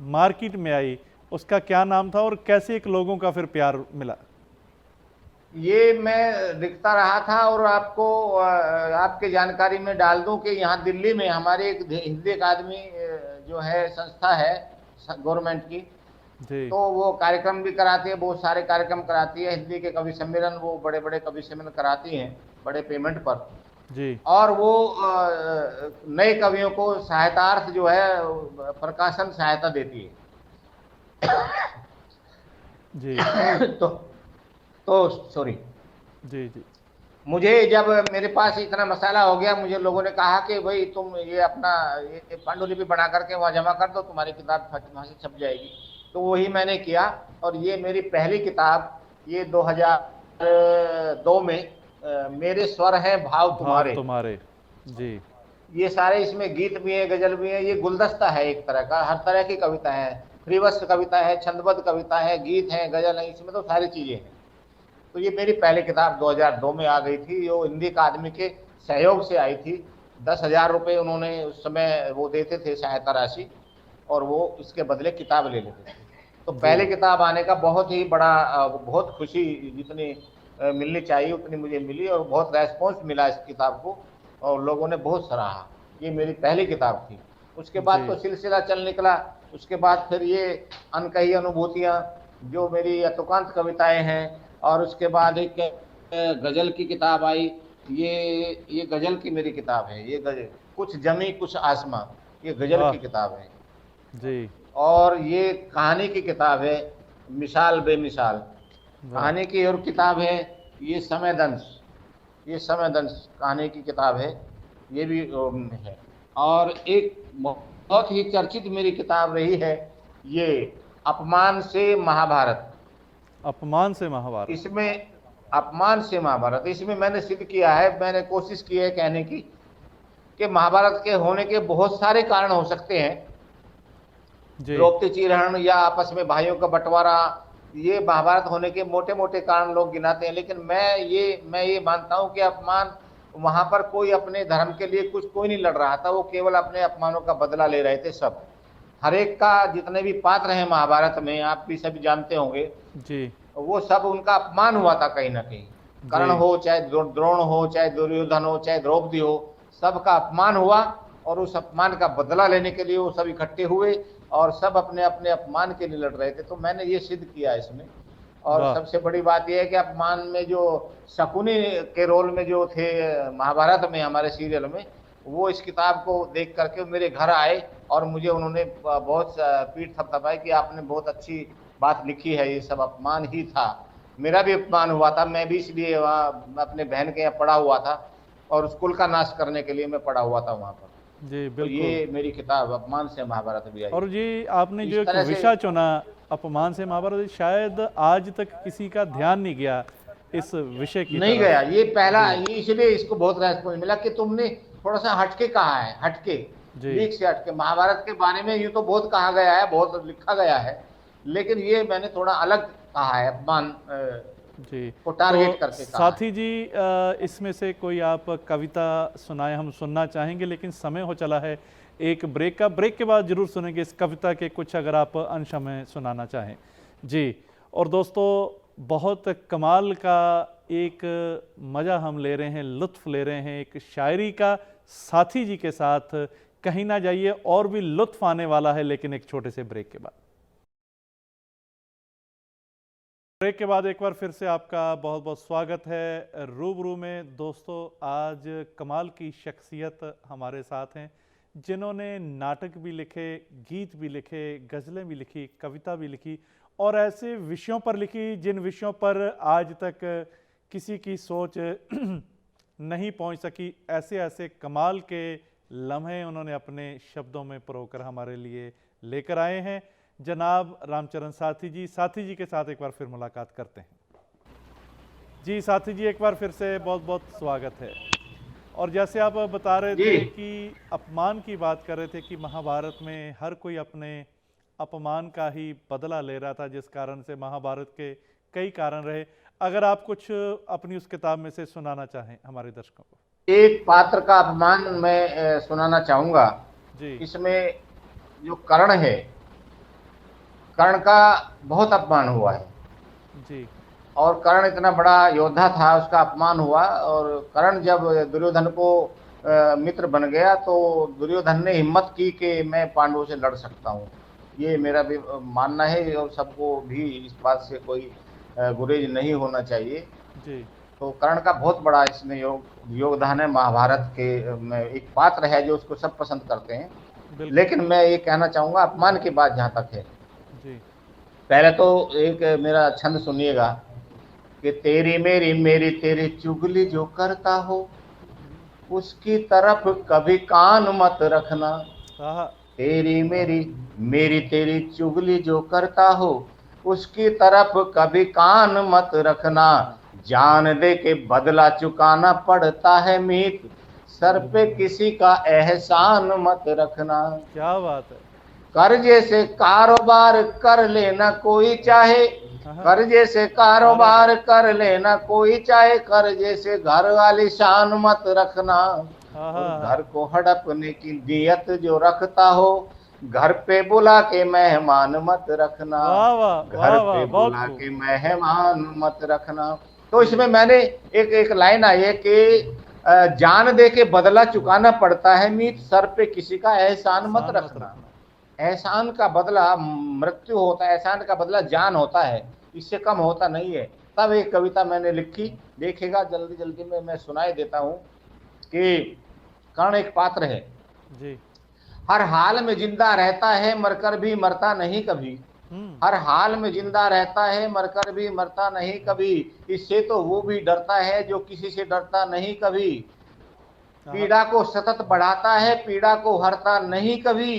मार्केट में आई उसका क्या नाम था और कैसे एक लोगों का फिर प्यार मिला? ये मैं लिखता रहा था, और आपको आपके जानकारी में डाल दूं कि यहाँ दिल्ली में हमारे एक हिंदी अकादमी जो है संस्था है गवर्नमेंट की, जी तो वो कार्यक्रम भी कराती है, बहुत सारे कार्यक्रम कराती है, हिंदी के कवि सम्मेलन, वो बड़े बड़े कवि सम्मेलन कराती हैं बड़े पेमेंट पर। जी और वो नए कवियों को सहायतार्थ जो है प्रकाशन सहायता देती है। जी तो सॉरी, जी जी मुझे जब मेरे पास इतना मसाला हो गया, मुझे लोगों ने कहा कि भाई तुम ये अपना ये पांडुलिपि बना करके वहाँ जमा कर दो, तुम्हारी किताब वहाँ से छप जाएगी। तो वही मैंने किया, और ये मेरी पहली किताब, ये 2002 में मेरे स्वर हैं भाव भाव तुम्हारे। तुम्हारे। जी ये सारे इसमें गीत भी है, गजल भी है, ये गुलदस्ता है एक तरह का, हर तरह की कविता है, फ्रीवस्त कविता है, छंदबद्ध कविता है, गीत है, गजल है, इसमें तो सारी चीजें हैं। तो ये मेरी पहली किताब 2002 में आ गई थी, जो हिंदी अकादमी के सहयोग से आई थी। 10,000 रुपये उन्होंने उस समय वो देते थे सहायता राशि, और वो इसके बदले किताब ले लेते थे। तो पहले किताब आने का बहुत ही बड़ा बहुत खुशी, जितनी मिलनी चाहिए उतनी मुझे मिली, और बहुत रेस्पॉन्स मिला इस किताब को, और लोगों ने बहुत सराहा। ये मेरी पहली किताब थी। उसके बाद तो सिलसिला चल निकला। उसके बाद फिर ये अनकही अनुभूतियाँ, जो मेरी अतुकांत कविताएं हैं, और उसके बाद एक गजल की किताब आई। ये गजल की मेरी किताब है, ये गजल, कुछ जमी कुछ आसमां, ये गजल की किताब है जी। और ये कहानी की किताब है, मिसाल बेमिसाल कहानी की और किताब है। ये समयदंश, ये समयदंश कहानी की किताब है, ये भी है। और एक बहुत ही चर्चित मेरी किताब रही है, ये अपमान से महाभारत। अपमान से महाभारत। इसमें अपमान से महाभारत, इसमें मैंने सिद्ध किया है, मैंने कोशिश की है कहने की कि महाभारत के होने के बहुत सारे कारण हो सकते हैं। द्रौपदी चीरहरण या आपस में भाइयों का बंटवारा, ये महाभारत होने के मोटे मोटे कारण लोग गिनाते हैं। लेकिन मैं ये मानता हूं कि अपमान, वहां पर कोई अपने धर्म के लिए कोई नहीं लड़ रहा था, वो केवल अपने अपमानों का बदला ले रहे थे। सब, हर एक का, जितने भी पात्र हैं महाभारत में, आप भी सभी जानते होंगे जी, वो सब उनका अपमान हुआ था कहीं ना कहीं। कर्ण हो, चाहे द्रोण हो, चाहे दुर्योधन हो, चाहे द्रौपदी हो, सबका अपमान हुआ, और उस अपमान का बदला लेने के लिए वो सब इकट्ठे हुए, और सब अपने अपने अपमान के लिए लड़ रहे थे। तो मैंने ये सिद्ध किया इसमें। और सबसे बड़ी बात यह है कि अपमान में जो शकुनी के रोल में जो थे महाभारत में, हमारे सीरियल में, वो इस किताब को देख करके मेरे घर आए, और मुझे उन्होंने बहुत पीठ थपथपाई कि आपने बहुत अच्छी बात लिखी है, ये सब अपमान ही था। मेरा भी अपमान हुआ था, मैं भी इसलिए वहाँ अपने बहन के यहाँ पढ़ा हुआ था, और स्कूल का नाश करने के लिए मैं पढ़ा हुआ था वहाँ पर। जी बिल्कुल। तो ये मेरी किताब अपमान से महाभारत भी आई। और जी आपने जो एक विषय चुना, अपमान से महाभारत, शायद आज तक किसी का ध्यान नहीं गया इस विषय की, नहीं गया। ये पहला, इसलिए इसको बहुत रेस्पॉन्स मिला कि तुमने थोड़ा सा हटके कहा है, हटके, लीक से हटके। महाभारत के बारे में यूं तो बहुत कहा गया है, बहुत लिखा गया है, लेकिन ये मैंने थोड़ा अलग कहा है, अपमान जी को टारगेट तो करके कहा है। साथी जी, इसमें से कोई आप कविता सुनाए, हम सुनना चाहेंगे, लेकिन समय हो चला है एक ब्रेक का। ब्रेक के बाद जरूर सुनेंगे इस कविता के कुछ अगर आप अंश हमें सुनाना चाहें। जी। और दोस्तों, बहुत कमाल का एक मज़ा हम ले रहे हैं, लुत्फ़ ले रहे हैं एक शायरी का साथी जी के साथ। कहीं ना जाइए, और भी लुत्फ़ आने वाला है, लेकिन एक छोटे से ब्रेक के बाद। ब्रेक के बाद एक बार फिर से आपका बहुत बहुत स्वागत है रूबरू में। दोस्तों, आज कमाल की शख्सियत हमारे साथ हैं, जिन्होंने नाटक भी लिखे, गीत भी लिखे, गज़लें भी लिखी, कविता भी लिखी, और ऐसे विषयों पर लिखी जिन विषयों पर आज तक किसी की सोच नहीं पहुंच सकी। ऐसे ऐसे कमाल के लम्हे उन्होंने अपने शब्दों में परोकर हमारे लिए लेकर आए हैं। जनाब रामचरण साथी जी। साथी जी के साथ एक बार फिर मुलाकात करते हैं। जी साथी जी, एक बार फिर से बहुत बहुत स्वागत है। और जैसे आप बता रहे थे कि अपमान की बात कर रहे थे कि महाभारत में हर कोई अपने अपमान का ही बदला ले रहा था, जिस कारण से महाभारत के कई कारण रहे। अगर आप कुछ अपनी उस किताब में से सुनाना चाहें हमारे दर्शकों को। एक पात्र का अपमान मैं सुनाना चाहूंगा जी। इसमें जो कर्ण है, कर्ण का बहुत अपमान हुआ है जी। और कर्ण इतना बड़ा योद्धा था, उसका अपमान हुआ। और कर्ण जब दुर्योधन को मित्र बन गया तो दुर्योधन ने हिम्मत की कि मैं पांडवों से लड़ सकता हूँ। ये मेरा भी मानना है और सबको भी इस बात से कोई गुरेज नहीं होना चाहिए। जी। तो कर्ण का बहुत बड़ा इसमें योगदान है। महाभारत के में एक पात्र है जो उसको सब पसंद करते हैं। लेकिन मैं ये कहना चाहूंगा, अपमान की बात जहां तक है, जी। पहले तो एक मेरा छंद सुनिएगा कि तेरी मेरी मेरी तेरी चुगली जो करता हो, उसकी तरफ कभी कान मत रखना। तेरी मेरी मेरी तेरी चुगली जो करता हो, उसकी तरफ कभी कान मत रखना। जान दे के बदला चुकाना पड़ता है मीत, सर पे किसी का एहसान मत रखना। क्या बात है। कर्जे से कारोबार कर लेना कोई चाहे, कर्जे से कारोबार कर लेना कोई चाहे, कर्जे से घर वाली शान मत रखना। और घर को हड़पने की नियत जो रखता हो, घर पे बुला के मेहमान मत रखना। घर पे बुला के मेहमान मत रखना। तो इसमें मैंने एक लाइन आई है कि जान दे के बदला चुकाना पड़ता है मीत, सर पे किसी का एहसान मत रखना। एहसान का बदला मृत्यु होता है, एहसान का बदला जान होता है, इससे कम होता नहीं है। तब एक कविता मैंने लिखी, देखिएगा जल्दी जल्दी में मैं सुनाई देता हूं कि कर्ण एक पात्र है जी। हर हाल में जिंदा रहता है, मरकर भी मरता नहीं कभी। हर हाल में जिंदा रहता है, मरकर भी मरता नहीं कभी। इससे तो वो भी डरता है जो किसी से डरता नहीं कभी। पीड़ा को सतत बढ़ाता है, पीड़ा को हरता नहीं कभी।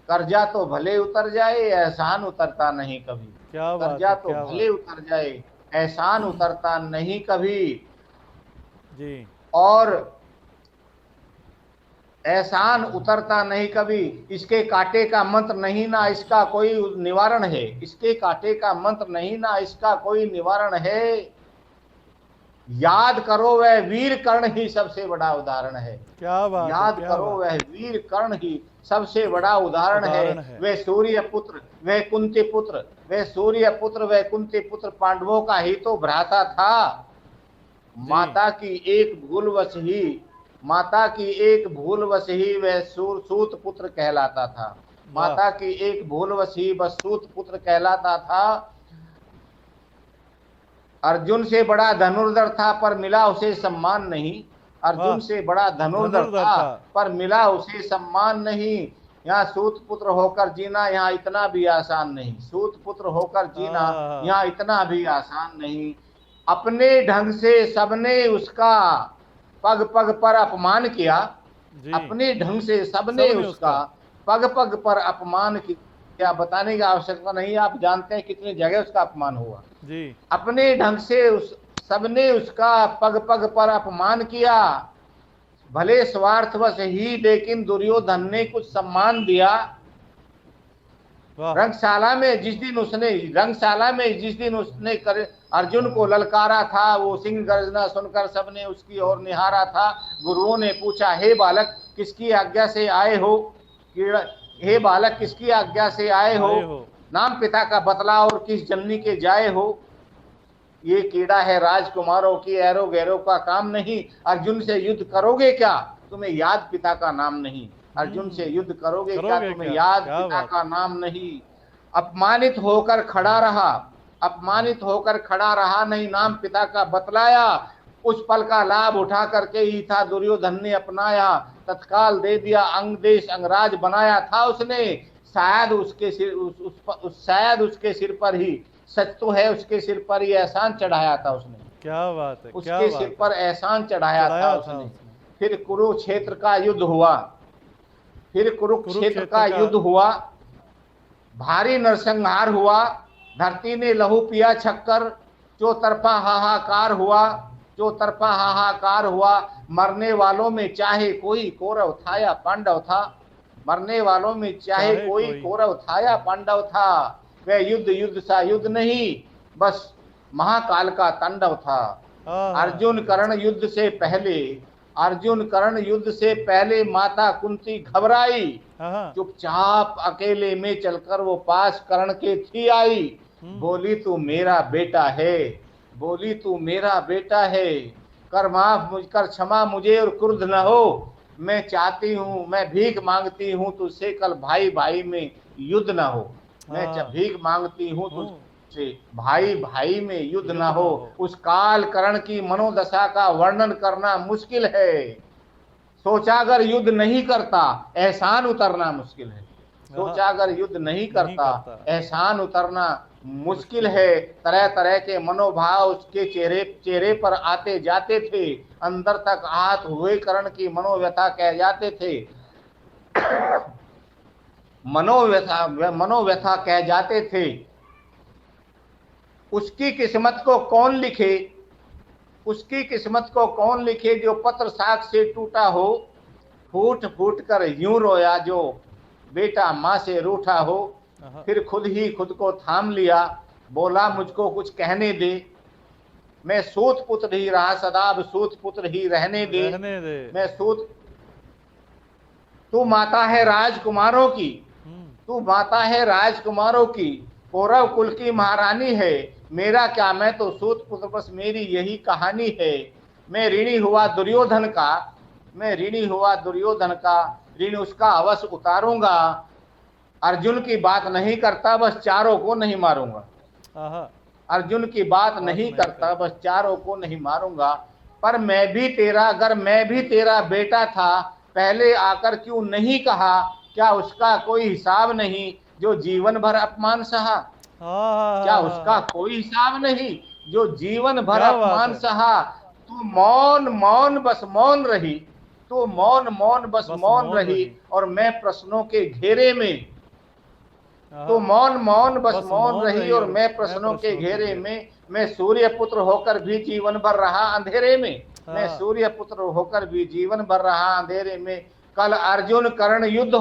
कर्जा तो भले उतर जाए, एहसान उतरता नहीं कभी। कर्जा तो भले उतर जाए, एहसान उतरता नहीं कभी। जी। और एहसान उतरता नहीं कभी। इसके कांटे का मंत्र नहीं ना इसका कोई निवारण है, इसके कांटे का मंत्र नहीं ना इसका कोई निवारण है। याद करो वह वीर कर्ण ही सबसे बड़ा उदाहरण है। क्या बात याद करो वह वीर कर्ण ही सबसे बड़ा उदाहरण है। वह सूर्य पुत्र, वह कुंती पुत्र, वह सूर्य पुत्र, वह कुंती पुत्र, पांडवों का ही तो भ्राता था। माता की एक भूलवश ही, माता की एक भूलवश ही वह सूत पुत्र कहलाता था। माता की एक भूलवश ही बस सूत पुत्र कहलाता था। अर्जुन से बड़ा धनुर्धर था पर मिला उसे सम्मान नहीं। अर्जुन से बड़ा धनुर्धर था पर मिला उसे सम्मान नहीं। यहाँ सूत पुत्र होकर जीना यहाँ इतना भी आसान नहीं। सूत पुत्र होकर जीना यहाँ इतना भी आसान नहीं। अपने ढंग से सबने उसका पग पग पर अपमान किया। अपने ढंग से सबने उसका पग पग पर अपमान किया। बताने की आवश्यकता नहीं, आप जानते हैं कितनी जगह उसका अपमान हुआ जी। अपने ढंग से सबने उसका पग पग पर अपमान किया। भले स्वार्थवश ही लेकिन दुर्योधन ने कुछ सम्मान दिया। वाह। रंगशाला में जिस दिन उसने अर्जुन को ललकारा था, वो सिंह गर्जना सुनकर सबने उसकी ओर निहारा था। गुरुओं ने पूछा, हे बालक किसकी आज्ञा से आए हो? हे बालक किसकी आज्ञा से आए हो? नाम पिता का बतला और किस जननी के जाए हो? ये कीड़ा है राजकुमारों की, ऐरो गैरो का काम नहीं। अर्जुन से युद्ध करोगे क्या? तुम्हें याद पिता का नाम नहीं। अर्जुन से युद्ध करोगे क्या? तुम्हें याद पिता का नाम नहीं। अपमानित होकर खड़ा रहा, नहीं नाम पिता का बतलाया। उस पल का लाभ उठा करके ही था दुर्योधन ने अपनाया। तत्काल दे दिया अंग देश, अंगराज बनाया था उसने। शायद उसके सिर पर ही, सच तो है उसके सिर पर ही एहसान चढ़ाया था उसने। क्या बात है, उसके सिर पर एहसान चढ़ाया था उसने। फिर कुरुक्षेत्र का युद्ध हुआ, भारी नरसंहार हुआ। धरती ने लहू पिया छक्कर, चौतरफा हाहाकार हुआ। मरने वालों में चाहे कोई कौरव था या पांडव था, वह युद्ध सा युद्ध नहीं, बस महाकाल का तांडव था। अर्जुन कर्ण युद्ध से पहले माता कुंती घबराई। चुपचाप अकेले में चलकर वो पास कर्ण के थी आई। बोली तू मेरा बेटा है, कर क्षमा मुझे और क्रुद्ध न हो। मैं भीख मांगती हूँ तुझसे, कल भाई भाई में युद्ध न हो। मैं भीख मांगती हूँ तुझसे, भाई में युद्ध न हो। उस काल कर्ण की मनोदशा का वर्णन करना मुश्किल है। सोचा अगर युद्ध नहीं करता, एहसान उतरना मुश्किल है। एहसान उतरना मुश्किल है। तरह तरह के मनोभाव उसके चेहरे पर आते जाते थे। अंदर तक आहत हुए कर्ण की मनोव्यथा कह जाते थे। मनोव्यथा कह जाते थे। उसकी किस्मत को कौन लिखे जो पत्र साख से टूटा हो। फूट फूट कर यूं रोया जो बेटा माँ से रूठा हो। फिर खुद ही खुद को थाम लिया, बोला मुझको कुछ कहने दे। मैं सूत पुत्र ही रहा सदा, अब सूत पुत्र ही रहने दे। तू माता है राजकुमारों की, कौरव कुल की महारानी है। मेरा क्या, मैं तो सूत पुत्र, बस मेरी यही कहानी है। मैं ऋणी हुआ दुर्योधन का, ऋण उसका अवश्य उतारूंगा। अर्जुन की बात नहीं करता, बस चारों को नहीं मारूंगा। पर अगर मैं भी तेरा बेटा था, पहले आकर क्यों नहीं कहा? क्या उसका कोई हिसाब नहीं जो जीवन भर अपमान सहा? तू मौन बस मौन रही और मैं प्रश्नों के घेरे में। मैं सूर्य पुत्र होकर भी जीवन भर रहा अंधेरे में। कल अर्जुन कर्ण युद्ध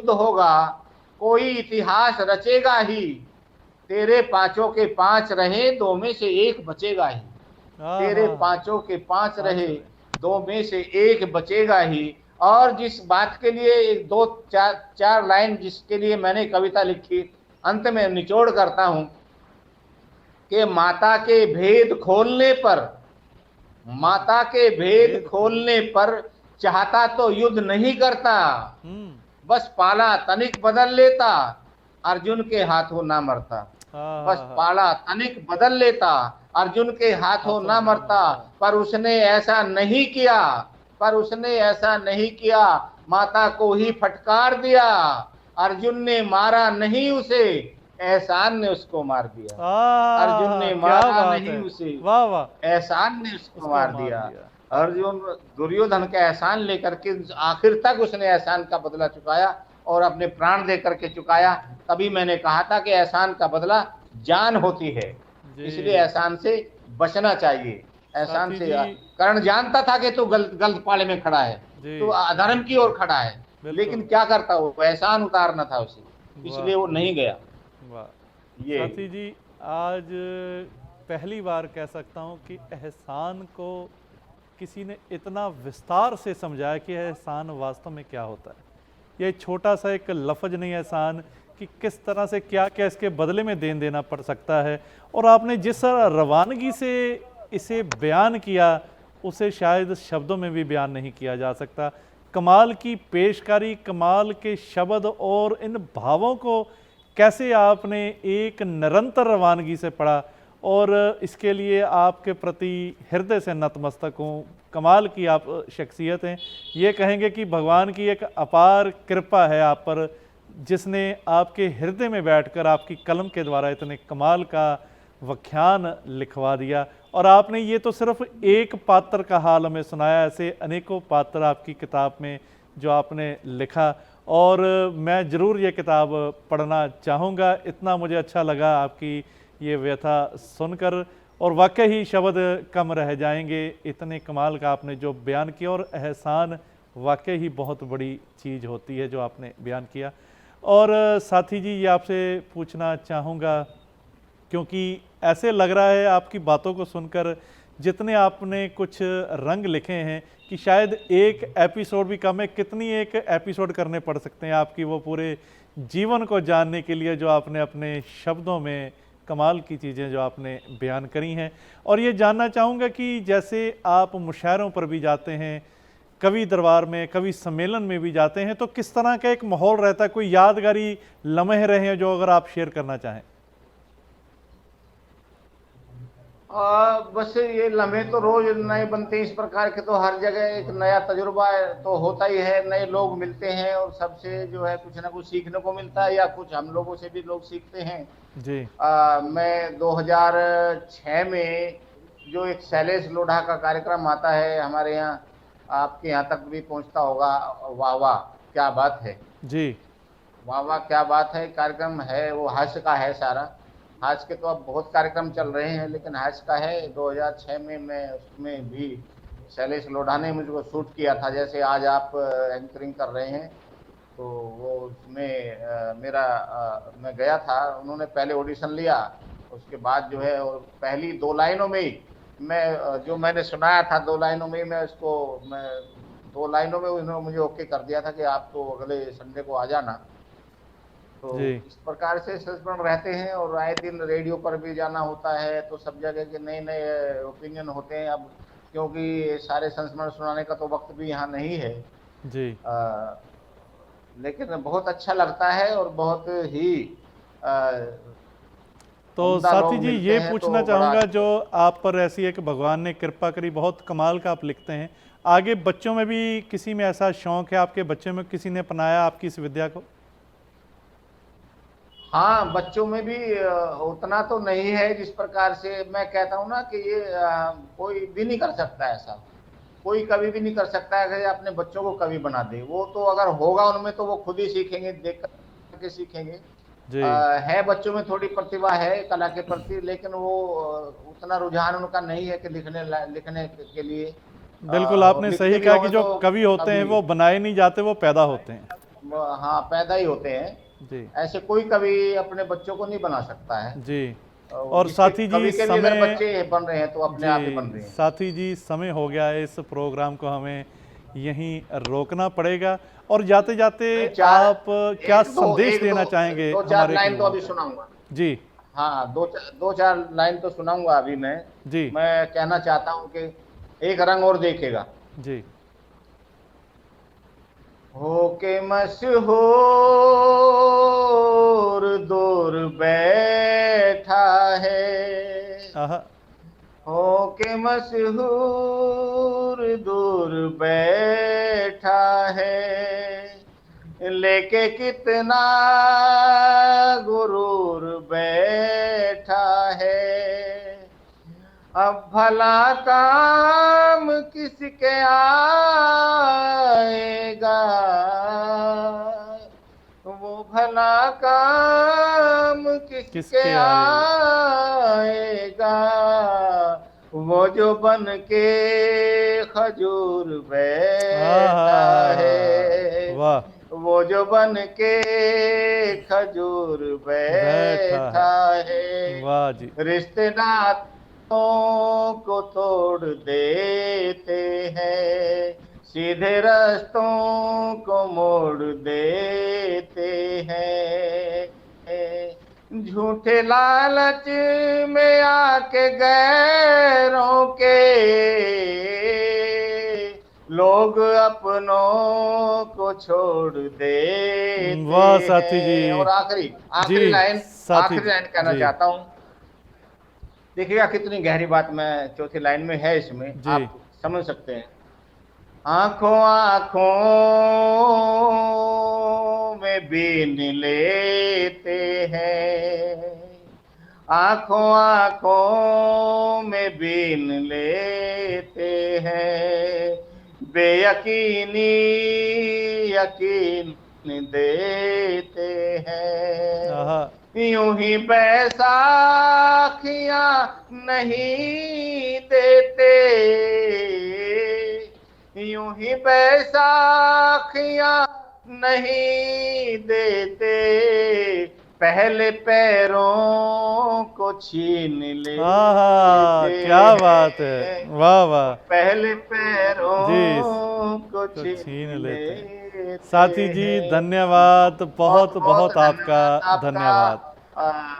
होगा, कोई इतिहास रचेगा ही। तेरे पांचों के पांच रहे, दो में से एक बचेगा ही। और जिस बात के लिए एक दो चार लाइन जिसके लिए मैंने कविता लिखी, अंत में निचोड़ करता हूं कि माता के भेद खोलने पर चाहता तो युद्ध नहीं करता, बस पाला तनिक बदल लेता, अर्जुन के हाथों ना मरता। पर उसने ऐसा नहीं किया। माता को ही फटकार दिया। अर्जुन ने मारा नहीं उसे, एहसान ने उसको मार दिया। अर्जुन दुर्योधन का एहसान लेकर के आखिर तक उसने एहसान का बदला चुकाया और अपने प्राण दे करके चुकाया। तभी मैंने कहा था कि एहसान का बदला जान होती है, इसलिए एहसान से बचना चाहिए। एहसान से कर्ण जानता था कि तू गलत पाले में खड़ा है, तू अधर्म की ओर खड़ा है, लेकिन बिल्कुल। क्या करता, वो एहसान उतारना था उसे, वाह इसलिए वो नहीं गया। वाह। ये साथी जी, आज पहली बार कह सकता हूँ कि एहसान को किसी ने इतना विस्तार से समझाया कि एहसान वास्तव में क्या होता है। ये छोटा सा एक लफ्ज नहीं, एहसान कि किस तरह से क्या क्या इसके बदले में देन देना पड़ सकता है। और आपने जिस रवानगी से इसे बयान किया, उसे शायद शब्दों में भी बयान नहीं किया जा सकता। कमाल की पेशकारी, कमाल के शब्द, और इन भावों को कैसे आपने एक निरंतर रवानगी से पढ़ा, और इसके लिए आपके प्रति हृदय से नतमस्तक हूँ। कमाल की आप शख्सियत हैं। ये कहेंगे कि भगवान की एक अपार कृपा है आप पर, जिसने आपके हृदय में बैठकर आपकी कलम के द्वारा इतने कमाल का व्याख्यान लिखवा दिया। और आपने ये तो सिर्फ एक पात्र का हाल हमें सुनाया, ऐसे अनेकों पात्र आपकी किताब में जो आपने लिखा। और मैं ज़रूर ये किताब पढ़ना चाहूँगा, इतना मुझे अच्छा लगा आपकी ये व्यथा सुनकर। और वाकई ही शब्द कम रह जाएंगे, इतने कमाल का आपने जो बयान किया। और एहसान वाकई ही बहुत बड़ी चीज़ होती है जो आपने बयान किया। और साथी जी, ये आपसे पूछना चाहूँगा, क्योंकि ऐसे लग रहा है आपकी बातों को सुनकर, जितने आपने कुछ रंग लिखे हैं, कि शायद एक एपिसोड भी कम है। कितनी एक एपिसोड करने पड़ सकते हैं आपकी वो पूरे जीवन को जानने के लिए, जो आपने अपने शब्दों में कमाल की चीज़ें जो आपने बयान करी हैं। और ये जानना चाहूँगा कि जैसे आप मुशायरों पर भी जाते हैं, कवि दरबार में, कवि सम्मेलन में भी जाते हैं, तो किस तरह का एक माहौल रहता है? कोई यादगारी लम्हे रहे हैं जो अगर आप शेयर करना चाहें? बस ये लम्हे तो रोज नए बनते हैं, इस प्रकार के तो हर जगह एक नया तजुर्बा तो होता ही है। नए लोग मिलते हैं और सबसे जो है कुछ ना कुछ सीखने को मिलता है, या कुछ हम लोगों से भी लोग सीखते हैं। जी मैं 2006 में जो एक शैलेश लोढ़ा का कार्यक्रम आता है हमारे यहाँ, आपके यहाँ तक भी पहुँचता होगा, वाह वाह क्या बात है। जी वाह वाह क्या बात है कार्यक्रम है, वो हास्य का है सारा। हास्य के तो अब बहुत कार्यक्रम चल रहे हैं, लेकिन हास्य का है। 2006 में मैं उसमें भी शैलेश लोढ़ा ने मुझको शूट किया था, जैसे आज आप एंकरिंग कर रहे हैं। तो वो उसमें मैं गया था। उन्होंने पहले ऑडिशन लिया, उसके बाद जो है, और पहली 2 लाइनों में ही मैं जो मैंने सुनाया था 2 लाइनों में ही मैं 2 लाइनों में उन्होंने मुझे ओके कर दिया था कि आप तो अगले संडे को आ जाना। तो जी इस प्रकार से संस्मरण रहते हैं। और आए दिन रेडियो पर भी जाना होता है, तो सब जगह के नए नए ओपिनियन होते हैं अब, क्योंकि सारे संस्मरण सुनाने का तो वक्त भी यहाँ नहीं है। जी। आ, लेकिन बहुत अच्छा लगता है, और बहुत ही आ, तो उम्दा साथी लोग जी, मिलते ये हैं तो पूछना बड़ा चाहूँगा, जो आप पर ऐसी एक भगवान ने कृपा करी, बहुत कमाल का आप लिखते हैं, आगे बच्चों में भी किसी में ऐसा शौक है? आपके बच्चों में किसी ने अपनाया आपकी इस विद्या को? हाँ, बच्चों में भी उतना तो नहीं है जिस प्रकार से मैं कहता हूँ ना कि ये कोई भी नहीं कर सकता ऐसा। कोई कभी भी नहीं कर सकता है कि अपने बच्चों को कवि बना दे। वो तो अगर होगा उनमें तो वो खुद ही सीखेंगे, देख करके सीखेंगे। जी है बच्चों में थोड़ी प्रतिभा है कला के प्रति, लेकिन वो उतना रुझान उनका नहीं है कि लिखने के लिए। बिल्कुल, और आपने लिखते सही भी कहा कि होंगे जो तो कवि होते हैं कभी वो बनाए नहीं जाते, वो पैदा होते हैं। हाँ पैदा ही होते हैं। जी ऐसे कोई कवि अपने बच्चों को नहीं बना सकता है। जी। और जिसके साथी जी, कवि के भी अगर समय, बच्चे बन रहे हैं तो अपने आप ही बन जी रहे हैं। साथी जी, समय हो गया है, इस प्रोग्राम को हमें यहीं रोकना पड़ेगा। और जाते जाते नहीं, चार आप क्या संदेश एक देना दो चाहेंगे दो चार हमारे लाइन तो युवाओं अभी को? सुनाऊंगा। जी हाँ, दो चार लाइन तो सुनाऊंगा अभी मैं। जी मैं कहना चाहता हूँ कि एक रंग और देखेगा। जी। होके मशहूर दूर बैठा है, आहा। होके मशहूर दूर बैठा है, लेके कितना गुरूर बैठा है। अब भला काम किसके आएगा, वो भला काम किसके किसके आए? आएगा, वो जो बन के खजूर बैठा आहा, है। वाह। जो बन के खजूर बैठा है, वाह जी, रिश्ते नातों को तोड़ देते हैं, सीधे रास्तों को मोड़ देते हैं, झूठे लालच में आके गैरों के लोग अपनों को छोड़ देते वाह साथी हैं। और जी, आखिरी जी लाइन साथी आखिरी लाइन कहना जी, चाहता हूं, देखिएगा कितनी गहरी बात मैं चौथी लाइन में है, इसमें जी, आप समझ सकते हैं। आंखों आंखों में बीन लेते हैं, आंखों आंखों में बीन लेते हैं, बेयकीनी यकीन देते हैं, आहा, यूं ही बैसाखियां नहीं देते, यूं ही बैसाखियां नहीं देते, पहले पैरों को छीन आहा, लेते क्या बात है, हैं, वाह वाह पहले जी, पैरों को तो छीन छीन लेते हैं। लेते साथी जी हैं। धन्यवाद, बहुत बहुत बहुत बहुत आपका धन्यवाद आपका धन्यवाद।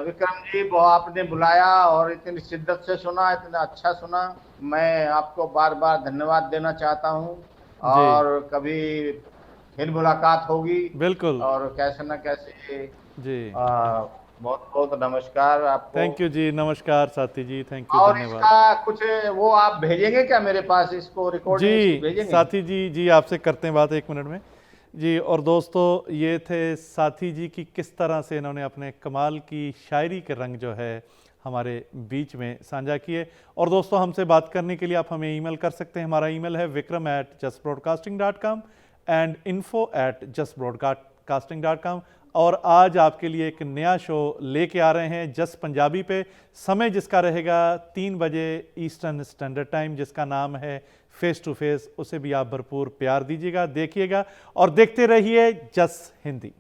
विक्रम जी, वो आपने बुलाया और इतनी शिद्दत से सुना, इतना अच्छा सुना। मैं आपको बार बार धन्यवाद देना चाहता हूँ, जी, और कभी फिर मुलाकात होगी, बिल्कुल, और कैसे न कैसे जी, बहुत बहुत नमस्कार आपको। थैंक यू जी, नमस्कार साथी जी, थैंक यू, और धन्यवाद। इसका कुछ वो आप भेजेंगे क्या मेरे पास, इसको रिकॉर्डिंग इसकी जी भेजेंगे? साथी जी, जी आपसे करते हैं बात 1 मिनट में। जी, और दोस्तों ये थे साथी जी की किस तरह से इन्होंने अपने कमाल की शायरी के रंग जो है हमारे बीच में साझा किए। और दोस्तों हमसे बात करने के लिए आप हमें ईमेल कर सकते हैं। हमारा ईमेल है vikram@justbroadcasting.com and info@justbroadcasting.com। और आज आपके लिए एक नया शो लेके आ रहे हैं जस्ट पंजाबी पे, समय जिसका रहेगा 3 बजे ईस्टर्न स्टैंडर्ड टाइम, जिसका नाम है फेस टू फेस। उसे भी आप भरपूर प्यार दीजिएगा, देखिएगा और देखते रहिए जस्ट हिंदी।